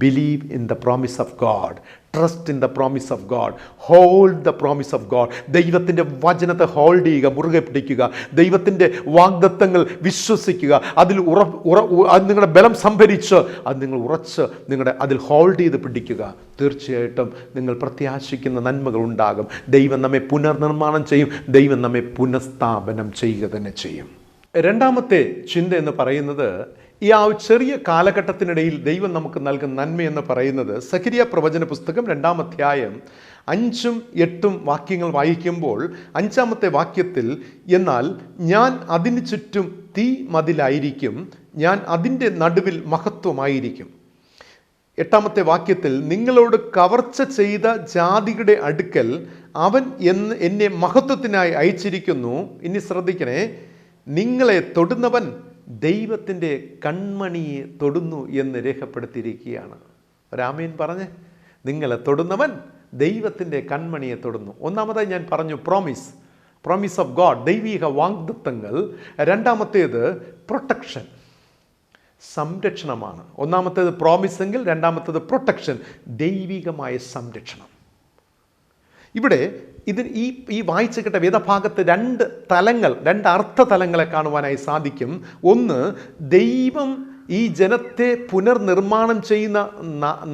believe in the promise of God. Trust in the promise of God. Hold the promise of God. ദൈവത്തിൻ്റെ വചനത്തെ ഹോൾഡ് ചെയ്യുക, മുറുകെ പിടിക്കുക. ദൈവത്തിൻ്റെ വാഗ്ദത്തങ്ങൾ വിശ്വസിക്കുക. അതിൽ നിങ്ങളുടെ ബലം സംഭരിച്ച് അത് നിങ്ങൾ ഉറച്ച് അതിൽ ഹോൾഡ് ചെയ്ത് പിടിക്കുക. തീർച്ചയായിട്ടും നിങ്ങൾ പ്രത്യാശിക്കുന്ന നന്മകൾ ഉണ്ടാകും. ദൈവം നമ്മെ പുനർനിർമ്മാണം ചെയ്യും. ദൈവം നമ്മെ പുനഃസ്ഥാപനം ചെയ്യുക തന്നെ ചെയ്യും. രണ്ടാമത്തെ ചിന്ത എന്ന് പറയുന്നത്, ഈ ആ ചെറിയ കാലഘട്ടത്തിനിടയിൽ ദൈവം നമുക്ക് നൽകുന്ന നന്മയെന്ന് പറയുന്നത്, സഖരിയ പ്രവചന പുസ്തകം 2-ാം അധ്യായം 5ഉം 8ഉം വാക്യങ്ങൾ വായിക്കുമ്പോൾ 5-ാമത്തെ വാക്യത്തിൽ, എന്നാൽ ഞാൻ അതിന് ചുറ്റും തീ മതിലായിരിക്കും, ഞാൻ അതിൻ്റെ നടുവിൽ മഹത്വമായിരിക്കും. 8-ാമത്തെ വാക്യത്തിൽ, നിങ്ങളോട് കവർച്ച ചെയ്ത ജാതിയുടെ അടുക്കൽ അവൻ എന്നെ മഹത്വത്തിനായി അയച്ചിരിക്കുന്നു. ഇനി ശ്രദ്ധിക്കണേ, നിങ്ങളെ തൊടുന്നവൻ ദൈവത്തിൻ്റെ കൺമണിയെ തൊടുന്നു എന്ന് രേഖപ്പെടുത്തിയിരിക്കുകയാണ്. ഒരാമേൻ പറഞ്ഞേ. നിങ്ങളെ തൊടുന്നവൻ ദൈവത്തിൻ്റെ കൺമണിയെ തൊടുന്നു. ഒന്നാമതായി ഞാൻ പറഞ്ഞു പ്രോമിസ് ഓഫ് ഗോഡ്, ദൈവിക വാഗ്ദത്തങ്ങൾ. രണ്ടാമത്തേത് പ്രൊട്ടക്ഷൻ, സംരക്ഷണമാണ്. ഒന്നാമത്തേത് പ്രോമിസ് എങ്കിൽ രണ്ടാമത്തേത് പ്രൊട്ടക്ഷൻ, ദൈവികമായ സംരക്ഷണം. ഇവിടെ ഈ വായിച്ചു കേട്ട വേദഭാഗത്ത് രണ്ട് അർത്ഥതലങ്ങളെ കാണുവാനായി സാധിക്കും. ഒന്ന്, ദൈവം ഈ ജനത്തെ പുനർനിർമ്മാണം ചെയ്യുന്ന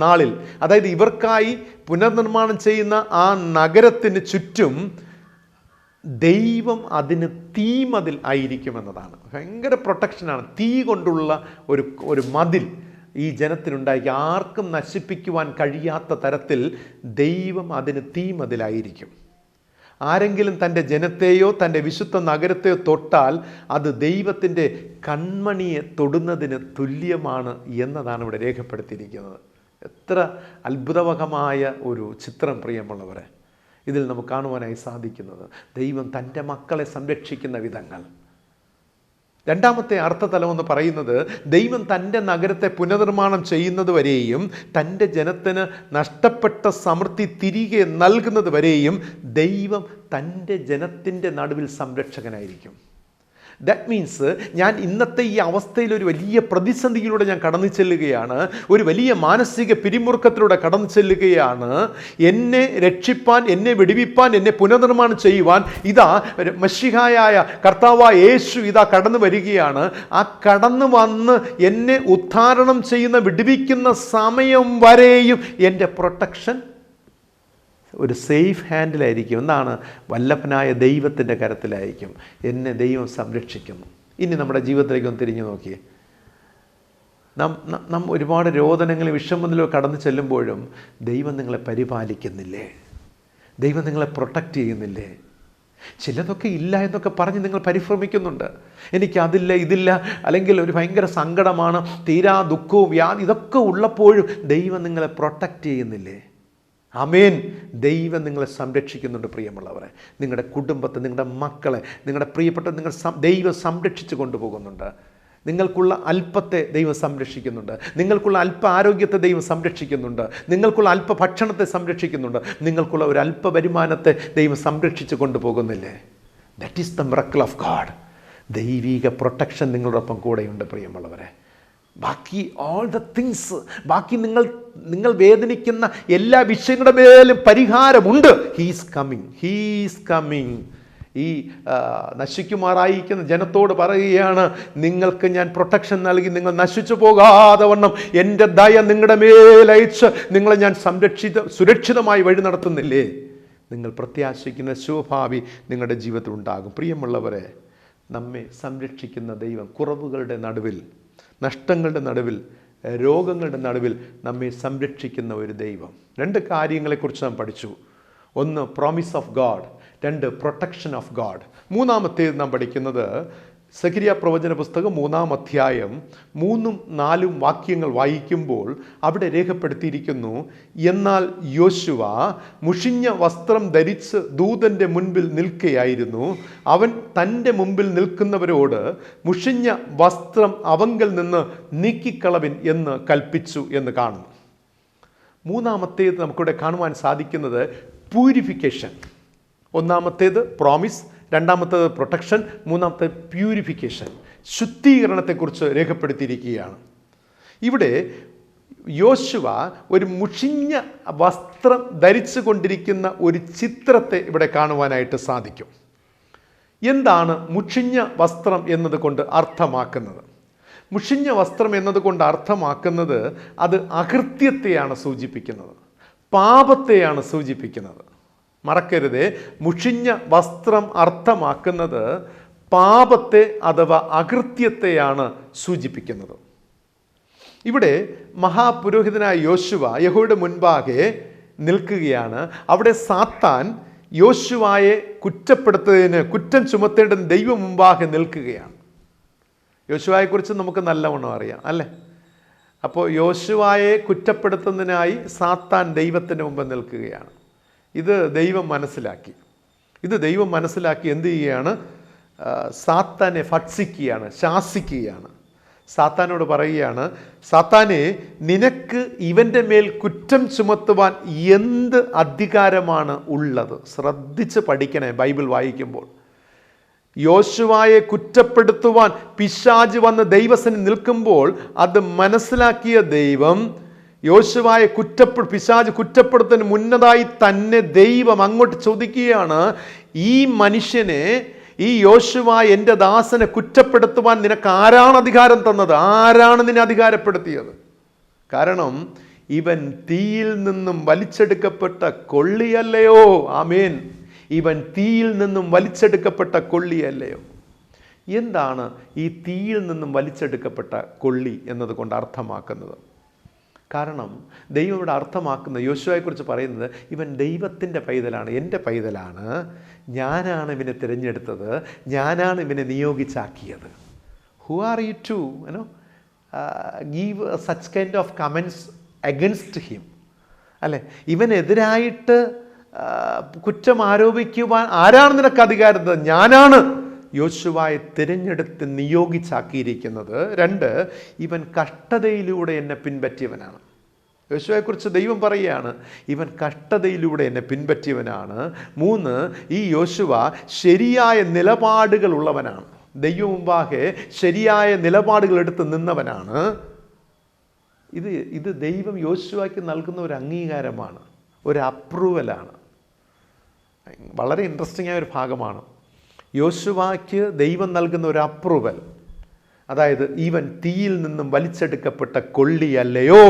നാളിൽ, അതായത് ഇവർക്കായി പുനർനിർമ്മാണം ചെയ്യുന്ന ആ നഗരത്തിന് ചുറ്റും ദൈവം അതിന് തീമതിൽ ആയിരിക്കുമെന്നതാണ്. ഭയങ്കര പ്രൊട്ടക്ഷനാണ്. തീ കൊണ്ടുള്ള ഒരു മതിൽ ഈ ജനത്തിനുണ്ടാക്കി ആർക്കും നശിപ്പിക്കുവാൻ കഴിയാത്ത തരത്തിൽ ദൈവം അതിന് തീമതിലായിരിക്കും. ആരെങ്കിലും തൻ്റെ ജനത്തെയോ തൻ്റെ വിശുദ്ധ നഗരത്തെയോ തൊട്ടാൽ അത് ദൈവത്തിൻ്റെ കൺമണിയെ തൊടുന്നതിന് തുല്യമാണ് എന്നതാണ് ഇവിടെ രേഖപ്പെടുത്തിയിരിക്കുന്നത്. എത്ര അത്ഭുതകരമായ ഒരു ചിത്രം പ്രിയമുള്ളവരെ ഇതിൽ നമുക്ക് കാണുവാനായി സാധിക്കുന്നത്. ദൈവം തൻ്റെ മക്കളെ സംരക്ഷിക്കുന്ന വിധങ്ങൾ. രണ്ടാമത്തെ അർത്ഥതലം എന്ന് പറയുന്നത്, ദൈവം തൻ്റെ നഗരത്തെ പുനർനിർമ്മാണം ചെയ്യുന്നത് വരെയും തൻ്റെ ജനത്തിന് നഷ്ടപ്പെട്ട സമൃദ്ധി തിരികെ നൽകുന്നത് വരെയും ദൈവം തൻ്റെ ജനത്തിൻ്റെ നടുവിൽ സംരക്ഷകനായിരിക്കും. ദാറ്റ് മീൻസ് ഞാൻ ഇന്നത്തെ ഈ അവസ്ഥയിൽ ഒരു വലിയ പ്രതിസന്ധിയിലൂടെ ഞാൻ കടന്നു ചെല്ലുകയാണ്, ഒരു വലിയ മാനസിക പിരിമുറുക്കത്തിലൂടെ കടന്നു ചെല്ലുകയാണ്. എന്നെ രക്ഷിപ്പാൻ, എന്നെ വിടുവിപ്പാൻ, എന്നെ പുനർനിർമ്മാണം ചെയ്യുവാൻ ഇതാ മശിഹായായ കർത്താവായ യേശു ഇതാ കടന്നു വരികയാണ്. ആ കടന്നു വന്ന് എന്നെ ഉദ്ധാരണം ചെയ്യുന്ന, വിടുവിക്കുന്ന സമയം വരെയും എൻ്റെ പ്രൊട്ടക്ഷൻ ഒരു സേഫ് ഹാൻഡിലായിരിക്കും. എന്താണ്? വല്ലഭനായ ദൈവത്തിൻ്റെ കരത്തിലായിരിക്കും. എന്നെ ദൈവം സംരക്ഷിക്കുന്നു. ഇനി നമ്മുടെ ജീവിതത്തിലേക്ക് ഒന്ന് തിരിഞ്ഞു നോക്കിയേ. നാം ഒരുപാട് രോദനങ്ങളും വിഷമത്തിലോ കടന്നു ചെല്ലുമ്പോഴും ദൈവം നിങ്ങളെ പരിപാലിക്കുന്നില്ലേ? ദൈവം നിങ്ങളെ പ്രൊട്ടക്റ്റ് ചെയ്യുന്നില്ലേ? ചിലതൊക്കെ ഇല്ല എന്നൊക്കെ പറഞ്ഞ് നിങ്ങൾ പരിഭ്രമിക്കുന്നുണ്ട്. എനിക്കതില്ല, ഇതില്ല, അല്ലെങ്കിൽ ഒരു ഭയങ്കര സങ്കടമാണ്, തീരാ ദുഃഖവും വ്യാധി, ഇതൊക്കെ ഉള്ളപ്പോഴും ദൈവം നിങ്ങളെ പ്രൊട്ടക്റ്റ് ചെയ്യുന്നില്ലേ? ആമേൻ. ദൈവം നിങ്ങളെ സംരക്ഷിക്കുന്നുണ്ട് പ്രിയമുള്ളവരെ. നിങ്ങളുടെ കുടുംബത്തെ, നിങ്ങളുടെ മക്കളെ, നിങ്ങളുടെ പ്രിയപ്പെട്ട ദൈവം സംരക്ഷിച്ചു കൊണ്ടുപോകുന്നുണ്ട്. നിങ്ങൾക്കുള്ള അല്പത്തെ ദൈവം സംരക്ഷിക്കുന്നുണ്ട്. നിങ്ങൾക്കുള്ള അല്പ ആരോഗ്യത്തെ ദൈവം സംരക്ഷിക്കുന്നുണ്ട്. നിങ്ങൾക്കുള്ള അല്പ ഭക്ഷണത്തെ സംരക്ഷിക്കുന്നുണ്ട്. നിങ്ങൾക്കുള്ള ഒരു അല്പ വരുമാനത്തെ ദൈവം സംരക്ഷിച്ചു കൊണ്ടുപോകുന്നില്ലേ? That is the miracle of god. ദൈവിക പ്രൊട്ടക്ഷൻ നിങ്ങളോടൊപ്പം കൂടെയുണ്ട് പ്രിയമുള്ളവരെ. ബാക്കി ഓൾ ദ തിങ്സ്, ബാക്കി നിങ്ങൾ വേദനിക്കുന്ന എല്ലാ വിഷയങ്ങളുടെ മേലും പരിഹാരമുണ്ട്. He's coming. ഈ നശിക്കുമാറായിരിക്കുന്ന ജനത്തോട് പറയുകയാണ്, നിങ്ങൾക്ക് ഞാൻ പ്രൊട്ടക്ഷൻ നൽകി, നിങ്ങൾ നശിച്ചു പോകാതെ വണ്ണം എൻ്റെ ദയ നിങ്ങളുടെ മേലയച്ച് നിങ്ങളെ ഞാൻ സുരക്ഷിതമായി വഴി നടത്തുന്നില്ലേ? നിങ്ങൾ പ്രത്യാശിക്കുന്ന ശുഭഭാവി നിങ്ങളുടെ ജീവിതത്തിൽ ഉണ്ടാകും. പ്രിയമുള്ളവരെ, നമ്മെ സംരക്ഷിക്കുന്ന ദൈവം കുറവുകളുടെ നടുവിൽ, നഷ്ടങ്ങളുടെ നടുവിൽ, രോഗങ്ങളുടെ നടുവിൽ നമ്മെ സംരക്ഷിക്കുന്ന ഒരു ദൈവം. രണ്ട് കാര്യങ്ങളെക്കുറിച്ച് നാം പഠിച്ചു. ഒന്ന്, പ്രോമിസ് ഓഫ് ഗാഡ്. രണ്ട്, പ്രൊട്ടക്ഷൻ ഓഫ് ഗാഡ്. മൂന്നാമത്തേത് നാം പഠിക്കുന്നത് സെഖര്യാ പ്രവചന പുസ്തകം 3-ാം അധ്യായം 3-4 വാക്യങ്ങൾ വായിക്കുമ്പോൾ അവിടെ രേഖപ്പെടുത്തിയിരിക്കുന്നു, എന്നാൽ യോശുവ മുഷിഞ്ഞ വസ്ത്രം ധരിച്ച് ദൂതൻ്റെ മുൻപിൽ നിൽക്കുകയായിരുന്നു. അവൻ തൻ്റെ മുമ്പിൽ നിൽക്കുന്നവരോട് മുഷിഞ്ഞ വസ്ത്രം അവങ്കൽ നിന്ന് നീക്കിക്കളവിൻ എന്ന് കൽപ്പിച്ചു എന്ന് കാണുന്നു. മൂന്നാമത്തേത് നമുക്കിവിടെ കാണുവാൻ സാധിക്കുന്നത് പ്യൂരിഫിക്കേഷൻ. ഒന്നാമത്തേത് പ്രോമിസ്, രണ്ടാമത്തേത് പ്രൊട്ടക്ഷൻ, മൂന്നാമത്തേത് പ്യൂരിഫിക്കേഷൻ, ശുദ്ധീകരണത്തെക്കുറിച്ച് രേഖപ്പെടുത്തിയിരിക്കുകയാണ്. ഇവിടെ യോശുവ ഒരു മുഷിഞ്ഞ വസ്ത്രം ധരിച്ചു കൊണ്ടിരിക്കുന്ന ഒരു ചിത്രത്തെ ഇവിടെ കാണുവാനായിട്ട് സാധിക്കും. എന്താണ് മുഷിഞ്ഞ വസ്ത്രം എന്നതുകൊണ്ട് അർത്ഥമാക്കുന്നത്? മുഷിഞ്ഞ വസ്ത്രം എന്നതുകൊണ്ട് അർത്ഥമാക്കുന്നത് അത് അകൃത്യത്തെയാണ് സൂചിപ്പിക്കുന്നത്, പാപത്തെയാണ് സൂചിപ്പിക്കുന്നത്. മറക്കരുതേ, മുഷിഞ്ഞ വസ്ത്രം അർത്ഥമാക്കുന്നത് പാപത്തെ അഥവാ അകൃത്യത്തെയാണ് സൂചിപ്പിക്കുന്നത്. ഇവിടെ മഹാപുരോഹിതനായ യോശുവ യഹോവയുടെ മുൻപാകെ നിൽക്കുകയാണ്. അവിടെ സാത്താൻ യോശുവയെ കുറ്റപ്പെടുത്തുന്നതിന്, കുറ്റം ചുമത്തേണ്ടതിന് ദൈവം മുമ്പാകെ നിൽക്കുകയാണ്. യോശുവയെക്കുറിച്ച് നമുക്ക് നല്ലവണ്ണം അറിയാം അല്ലേ? അപ്പോൾ യോശുവയെ കുറ്റപ്പെടുത്തുന്നതിനായി സാത്താൻ ദൈവത്തിൻ്റെ മുമ്പ് നിൽക്കുകയാണ്. ഇത് ദൈവം മനസ്സിലാക്കി എന്ത് ചെയ്യുകയാണ്? സാത്താനെ ഭത്സിക്കുകയാണ്, ശാസിക്കുകയാണ്. സാത്താനോട് പറയുകയാണ്, സാത്താനെ, നിനക്ക് ഇവൻ്റെ മേൽ കുറ്റം ചുമത്തുവാൻ എന്ത് അധികാരമാണ് ഉള്ളത്? ശ്രദ്ധിച്ച് പഠിക്കണേ ബൈബിൾ വായിക്കുമ്പോൾ. യോശുവയെ കുറ്റപ്പെടുത്തുവാൻ പിശാച് വന്ന് ദൈവസന്നിധിയിൽ നിൽക്കുമ്പോൾ അത് മനസ്സിലാക്കിയ ദൈവം യോശുവയെ പിശാച് കുറ്റപ്പെടുത്തുന്നതിന് മുന്നതായി തന്നെ ദൈവം അങ്ങോട്ട് ചോദിക്കുകയാണ്, ഈ മനുഷ്യനെ, ഈ യോശുവ എൻ്റെ ദാസനെ കുറ്റപ്പെടുത്തുവാൻ നിനക്ക് ആരാണ് അധികാരം തന്നത്? ആരാണ് നിന്നെ അധികാരപ്പെടുത്തിയത്? കാരണം ഇവൻ തീയിൽ നിന്നും വലിച്ചെടുക്കപ്പെട്ട കൊള്ളിയല്ലയോ? ആമേൻ. ഇവൻ തീയിൽ നിന്നും വലിച്ചെടുക്കപ്പെട്ട കൊള്ളിയല്ലയോ? എന്താണ് ഈ തീയിൽ നിന്നും വലിച്ചെടുക്കപ്പെട്ട കൊള്ളി എന്നതുകൊണ്ട് അർത്ഥമാക്കുന്നത്? കാരണം ദൈവം ഇവിടെ അർത്ഥമാക്കുന്ന, യോശുവയെക്കുറിച്ച് പറയുന്നത്, ഇവൻ ദൈവത്തിൻ്റെ പൈതലാണ്, എൻ്റെ പൈതലാണ്, ഞാനാണ് ഇവനെ തിരഞ്ഞെടുത്തത്, ഞാനാണ് ഇവനെ നിയോഗിച്ചാക്കിയത്. Who are you to give such kind of comments against him? അല്ലേ, ഇവനെതിരായിട്ട് കുറ്റം ആരോപിക്കുവാൻ ആരാണ് നിനക്ക് അധികാരം? ഞാനാണ് യോശുവയെ തിരഞ്ഞെടുത്ത് നിയോഗിച്ചാക്കിയിരിക്കുന്നത്. 2, ഇവൻ കഷ്ടതയിലൂടെ എന്നെ പിൻപറ്റിയവനാണ്. യോശുവയെക്കുറിച്ച് ദൈവം പറയുകയാണ്, ഇവൻ കഷ്ടതയിലൂടെ എന്നെ പിൻപറ്റിയവനാണ്. 3, ഈ യോശുവ ശരിയായ നിലപാടുകൾ ഉള്ളവനാണ്, ദൈവം മുമ്പാകെ ശരിയായ നിലപാടുകൾ എടുത്ത് നിന്നവനാണ്. ഇത് ദൈവം യോശുവയ്ക്ക് നൽകുന്ന ഒരു അംഗീകാരമാണ്, ഒരു അപ്രൂവലാണ്. വളരെ ഇൻട്രസ്റ്റിംഗ് ആയ ഒരു ഭാഗമാണ്. യോശുവയ്ക്ക് ദൈവം നൽകുന്ന ഒരു അപ്രൂവൽ, അതായത് ഇവൻ തീയിൽ നിന്നും വലിച്ചെടുക്കപ്പെട്ട കൊള്ളിയല്ലയോ?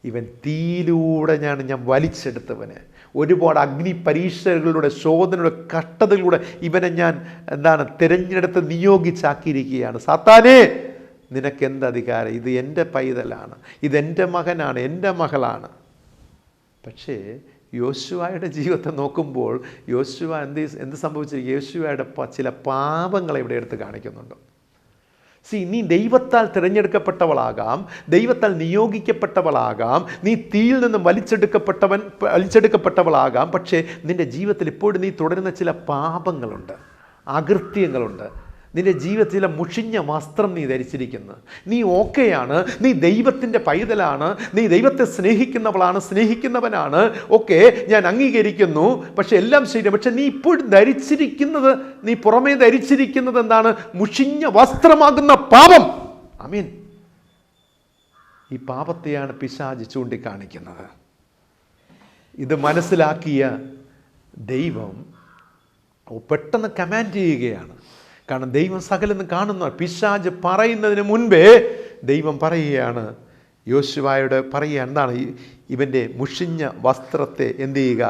ഇവൻ തീയിലൂടെ ഞാൻ വലിച്ചെടുത്തവന്. ഒരുപാട് അഗ്നി പരീക്ഷകളുടെ, ശോധനയുടെ, കഷ്ടതകളിലൂടെ ഇവനെ ഞാൻ തിരഞ്ഞെടുത്ത് നിയോഗിച്ചാക്കിയിരിക്കുകയാണ്. സാത്താനേ, നിനക്ക് എന്ത് അധികാരം? ഇത് എൻ്റെ പൈതലാണ്, ഇതെൻ്റെ മകനാണ്, എൻ്റെ മകളാണ്. പക്ഷേ യോശുവയുടെ ജീവിതത്തെ നോക്കുമ്പോൾ യോശുവ എന്ത് സംഭവിച്ചിരിക്കും? യോശുവയുടെ ചില പാപങ്ങളെ ഇവിടെ എടുത്ത് കാണിക്കുന്നുണ്ട്. നീ ദൈവത്താൽ തിരഞ്ഞെടുക്കപ്പെട്ടവളാകാം, ദൈവത്താൽ നിയോഗിക്കപ്പെട്ടവളാകാം, നീ തീയിൽ നിന്നും വലിച്ചെടുക്കപ്പെട്ടവളാകാം. പക്ഷേ നിൻ്റെ ജീവിതത്തിൽ ഇപ്പോഴും നീ തുടരുന്ന ചില പാപങ്ങളുണ്ട്, അകൃത്യങ്ങളുണ്ട്. നിൻ്റെ ജീവിതത്തിലെ മുഷിഞ്ഞ വസ്ത്രം നീ ധരിച്ചിരിക്കുന്നു. നീ ഓക്കെയാണ്, നീ ദൈവത്തിൻ്റെ പൈതലാണ്, നീ ദൈവത്തെ സ്നേഹിക്കുന്നവനാണ്, ഓക്കെ, ഞാൻ അംഗീകരിക്കുന്നു. പക്ഷെ എല്ലാം ശരി. പക്ഷെ നീ ഇപ്പോഴും ധരിച്ചിരിക്കുന്നത്, നീ പുറമേ ധരിച്ചിരിക്കുന്നത് എന്താണ്? മുഷിഞ്ഞ വസ്ത്രമാകുന്ന പാപം. ആമേൻ. ഈ പാപത്തെയാണ് പിശാച് ചൂണ്ടിക്കാണിക്കുന്നത്. ഇത് മനസ്സിലാക്കിയ ദൈവം പെട്ടെന്ന് കമാൻഡ് ചെയ്യുകയാണ്. കാരണം ദൈവം സകലം കാണുന്നു. പിശാച് പറയുന്നതിന് മുൻപേ ദൈവം പറയുകയാണ്, യോശുവയോട് പറയുക, എന്താണ്? ഇവൻ്റെ മുഷിഞ്ഞ വസ്ത്രത്തെ എന്ത് ചെയ്യുക?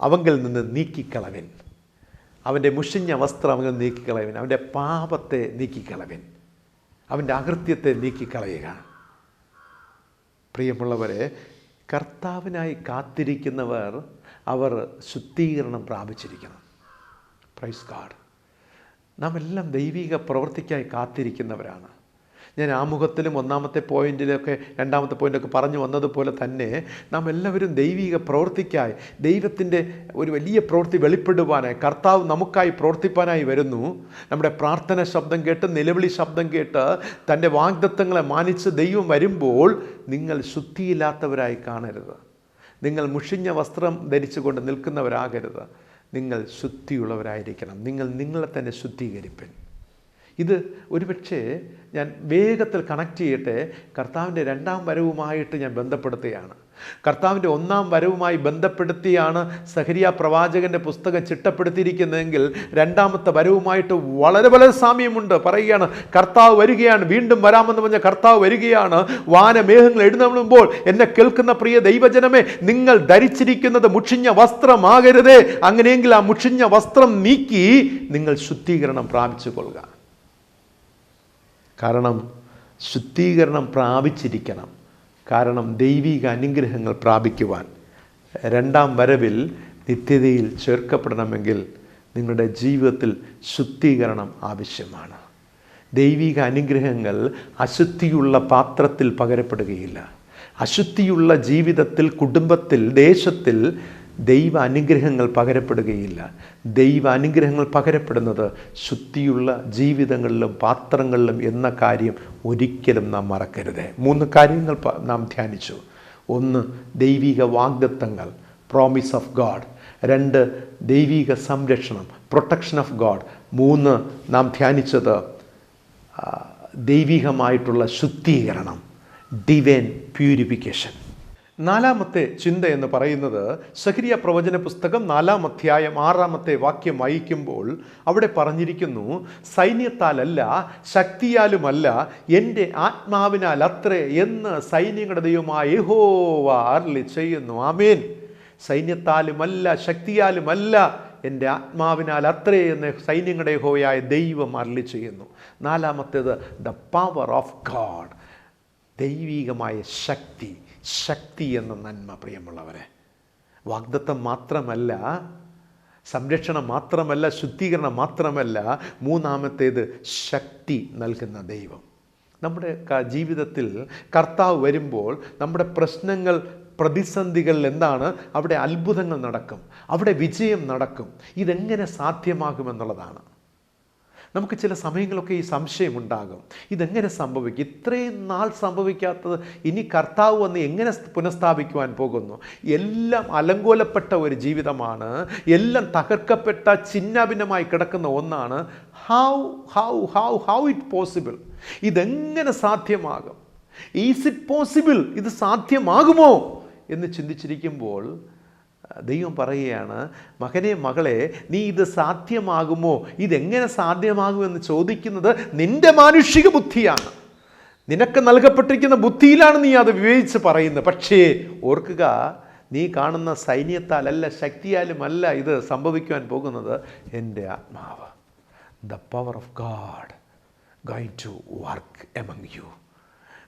അവങ്കിൽ നിന്ന് നീക്കിക്കളവൻ. അവൻ്റെ മുഷിഞ്ഞ വസ്ത്രം അവങ്കിൽ നീക്കിക്കളവൻ. അവൻ്റെ പാപത്തെ നീക്കിക്കളവൻ. അവൻ്റെ അകൃത്യത്തെ നീക്കിക്കളയുക. പ്രിയമുള്ളവരെ, കർത്താവിനായി കാത്തിരിക്കുന്നവർ അവർ ശുദ്ധീകരണം പ്രാപിച്ചിരിക്കണം. Praise God. നാം എല്ലാം ദൈവിക പ്രവൃത്തിക്കായി കാത്തിരിക്കുന്നവരാണ്. ഞാൻ ആമുഖത്തിലും ഒന്നാമത്തെ പോയിന്റിലൊക്കെ രണ്ടാമത്തെ പോയിൻ്റൊക്കെ പറഞ്ഞു വന്നതുപോലെ തന്നെ നാം എല്ലാവരും ദൈവിക പ്രവൃത്തിക്കായി, ദൈവത്തിൻ്റെ ഒരു വലിയ പ്രവൃത്തി വെളിപ്പെടുവാനായി കർത്താവ് നമുക്കായി പ്രവർത്തിപ്പാനായി വരുന്നു. നമ്മുടെ പ്രാർത്ഥന ശബ്ദം കേട്ട്, നിലവിളി ശബ്ദം കേട്ട്, തൻ്റെ വാഗ്ദത്തങ്ങളെ മാനിച്ച് ദൈവം വരുമ്പോൾ നിങ്ങൾ ശുദ്ധിയില്ലാത്തവരായി കാണരുത്. നിങ്ങൾ മുഷിഞ്ഞ വസ്ത്രം ധരിച്ചുകൊണ്ട് നിൽക്കുന്നവരാകരുത്. നിങ്ങൾ ശുദ്ധിയുള്ളവരായിരിക്കണം. നിങ്ങളെ തന്നെ ശുദ്ധീകരിപ്പൻ. ഇത് ഒരുപക്ഷെ ഞാൻ വേഗത്തിൽ കണക്ട് ചെയ്യട്ടെ, കർത്താവിൻ്റെ 2ാം വരവുമായിട്ട് ഞാൻ ബന്ധപ്പെടുത്തുകയാണ്. കർത്താവിൻ്റെ 1ാം വരവുമായി ബന്ധപ്പെടുത്തിയാണ് സഖരിയ പ്രവാചകൻ്റെ പുസ്തകം ചിട്ടപ്പെടുത്തിയിരിക്കുന്നതെങ്കിൽ 2ാമത്തെ വരവുമായിട്ട് വളരെ വളരെ സാമ്യമുണ്ട്. പറയുകയാണ്, കർത്താവ് വരികയാണ്, വീണ്ടും വരാമെന്ന് പറഞ്ഞ കർത്താവ് വരികയാണ്. വാനമേഘങ്ങൾ എഴുന്നള്ളുമ്പോൾ എന്നെ കേൾക്കുന്ന പ്രിയ ദൈവജനമേ, നിങ്ങൾ ധരിച്ചിരിക്കുന്നത് മുഷിഞ്ഞ വസ്ത്രമാകരുതേ. അങ്ങനെയെങ്കിൽ ആ മുഷിഞ്ഞ വസ്ത്രം നീക്കി നിങ്ങൾ ശുദ്ധീകരണം പ്രാപിച്ചു കൊള്ളുക. കാരണം ശുദ്ധീകരണം പ്രാപിച്ചിരിക്കണം. കാരണം ദൈവിക അനുഗ്രഹങ്ങൾ പ്രാപിക്കുവാൻ 2ാം വരവിൽ നിത്യതയിൽ ചേർക്കപ്പെടണമെങ്കിൽ നിങ്ങളുടെ ജീവിതത്തിൽ ശുദ്ധീകരണം ആവശ്യമാണ്. ദൈവിക അനുഗ്രഹങ്ങൾ അശുദ്ധിയുള്ള പാത്രത്തിൽ പകരപ്പെടുകയില്ല. അശുദ്ധിയുള്ള ജീവിതത്തിൽ, കുടുംബത്തിൽ, ദേശത്തിൽ ദൈവ അനുഗ്രഹങ്ങൾ പകരപ്പെടുകയില്ല. ദൈവ അനുഗ്രഹങ്ങൾ പകരപ്പെടുന്നത് ശുദ്ധിയുള്ള ജീവിതങ്ങളിലും പാത്രങ്ങളിലും എന്ന കാര്യം ഒരിക്കലും നാം മറക്കരുത്. 3 കാര്യങ്ങൾ നാം ധ്യാനിച്ചു. 1, ദൈവിക വാഗ്ദത്തങ്ങൾ, പ്രോമിസ് ഓഫ് ഗാഡ്. 2, ദൈവിക സംരക്ഷണം, പ്രൊട്ടക്ഷൻ ഓഫ് ഗാഡ്. 3, നാം ധ്യാനിച്ചത് ദൈവികമായിട്ടുള്ള ശുദ്ധീകരണം, ഡിവൈൻ പ്യൂരിഫിക്കേഷൻ. 4ാമത്തെ ചിന്ത എന്ന് പറയുന്നത് സഖരിയ പ്രവചന പുസ്തകം 4-ാം അധ്യായം 6-ാമത്തെ വാക്യം വായിക്കുമ്പോൾ അവിടെ പറഞ്ഞിരിക്കുന്നു, സൈന്യത്താലല്ല ശക്തിയാലുമല്ല എൻ്റെ ആത്മാവിനാൽ അത്രേ എന്ന് സൈന്യങ്ങളുടെ ദൈവമായ യഹോവ അരുളി ചെയ്യുന്നു. ആമേൻ. സൈന്യത്താലുമല്ല ശക്തിയാലുമല്ല എൻ്റെ ആത്മാവിനാൽ അത്രേ എന്ന് സൈന്യങ്ങളുടെ യഹോവയായ ദൈവം അരുളി ചെയ്യുന്നു. 4ാമത്തേത് ദ പവർ ഓഫ് ഗാഡ്, ദൈവികമായ ശക്തി. ശക്തി എന്ന നന്മ. പ്രിയമുള്ളവരെ, വാഗ്ദത്തം മാത്രമല്ല, സംരക്ഷണം മാത്രമല്ല, ശുദ്ധീകരണം മാത്രമല്ല, 3ാമത്തേത് ശക്തി നൽകുന്ന ദൈവം. നമ്മുടെ ജീവിതത്തിൽ കർത്താവ് വരുമ്പോൾ നമ്മുടെ പ്രശ്നങ്ങൾ, പ്രതിസന്ധികൾ എന്താണ്? അവിടെ അത്ഭുതങ്ങൾ നടക്കും, അവിടെ വിജയം നടക്കും. ഇതെങ്ങനെ സാധ്യമാകുമെന്നുള്ളതാണ്. നമുക്ക് ചില സമയങ്ങളൊക്കെ ഈ സംശയമുണ്ടാകും, ഇതെങ്ങനെ സംഭവിക്കും? ഇത്രയും നാൾ സംഭവിക്കാത്തത് ഇനി കർത്താവ് വന്ന് എങ്ങനെ പുനഃസ്ഥാപിക്കുവാൻ പോകുന്നു? എല്ലാം അലങ്കോലപ്പെട്ട ഒരു ജീവിതമാണ്, എല്ലാം തകർക്കപ്പെട്ട ചിന്നാഭിന്നമായി കിടക്കുന്ന ഒന്നാണ്. How it possible? ഇതെങ്ങനെ സാധ്യമാകും? Is it possible? ഇത് സാധ്യമാകുമോ എന്ന് ചിന്തിച്ചിരിക്കുമ്പോൾ ദൈവം പറയുകയാണ്, മകനെ മകളെ, നീ ഇത് സാധ്യമാകുമോ, ഇതെങ്ങനെ സാധ്യമാകുമെന്ന് ചോദിക്കുന്നത് നിന്റെ മാനുഷിക ബുദ്ധിയാണ്. നിനക്ക് നൽകപ്പെട്ടിരിക്കുന്ന ബുദ്ധിയിലാണ് നീ അത് വിവേചിച്ച് പറയുന്നത്. പക്ഷേ ഓർക്കുക, നീ കാണുന്ന സൈന്യത്താലല്ല ശക്തിയാലുമല്ല ഇത് സംഭവിക്കുവാൻ പോകുന്നത്. എൻ്റെ ആത്മാവ്, the power of God going to work among you.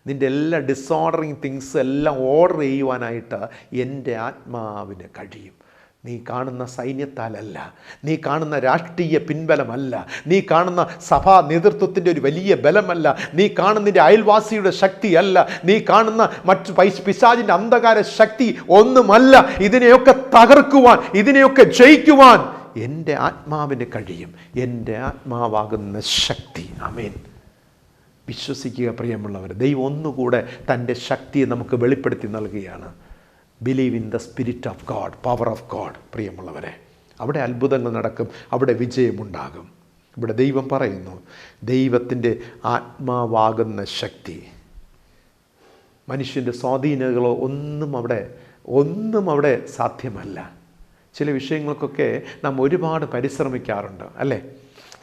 നിൻ്റെ എല്ലാ ഡിസോർഡറിങ് തിങ്സ് എല്ലാം ഓർഡർ ചെയ്യുവാനായിട്ട് എൻ്റെ ആത്മാവിന് കഴിയും. നീ കാണുന്ന സൈന്യത്താലല്ല, നീ കാണുന്ന രാഷ്ട്രീയ പിൻബലമല്ല, നീ കാണുന്ന സഭാ നേതൃത്വത്തിൻ്റെ ഒരു വലിയ ബലമല്ല, നീ കാണുന്നതിൻ്റെ അയൽവാസിയുടെ ശക്തിയല്ല, നീ കാണുന്ന മറ്റു പിശാചിൻ്റെ അന്ധകാര ശക്തി ഒന്നുമല്ല. ഇതിനെയൊക്കെ തകർക്കുവാൻ, ഇതിനെയൊക്കെ ജയിക്കുവാൻ എൻ്റെ ആത്മാവിന് കഴിയും. എൻ്റെ ആത്മാവാകുന്ന ശക്തി. ആമേൻ. വിശ്വസിക്കുക പ്രിയമുള്ളവർ. ദൈവം ഒന്നുകൂടെ തൻ്റെ ശക്തിയെ നമുക്ക് വെളിപ്പെടുത്തി നൽകുകയാണ്. Believe in the spirit of God, power of God. പ്രിയമുള്ളവരെ, അവിടെ അത്ഭുതങ്ങൾ നടക്കും, അവിടെ വിജയമുണ്ടാകും. ഇവിടെ ദൈവം പറയുന്നു, ദൈവത്തിൻ്റെ ആത്മാവാകുന്ന ശക്തി. മനുഷ്യൻ്റെ സ്വാധീനങ്ങളോ ഒന്നും അവിടെ സാധ്യമല്ല. ചില വിഷയങ്ങൾക്കൊക്കെ നാം ഒരുപാട് പരിശ്രമിക്കാറുണ്ട്, അല്ലേ?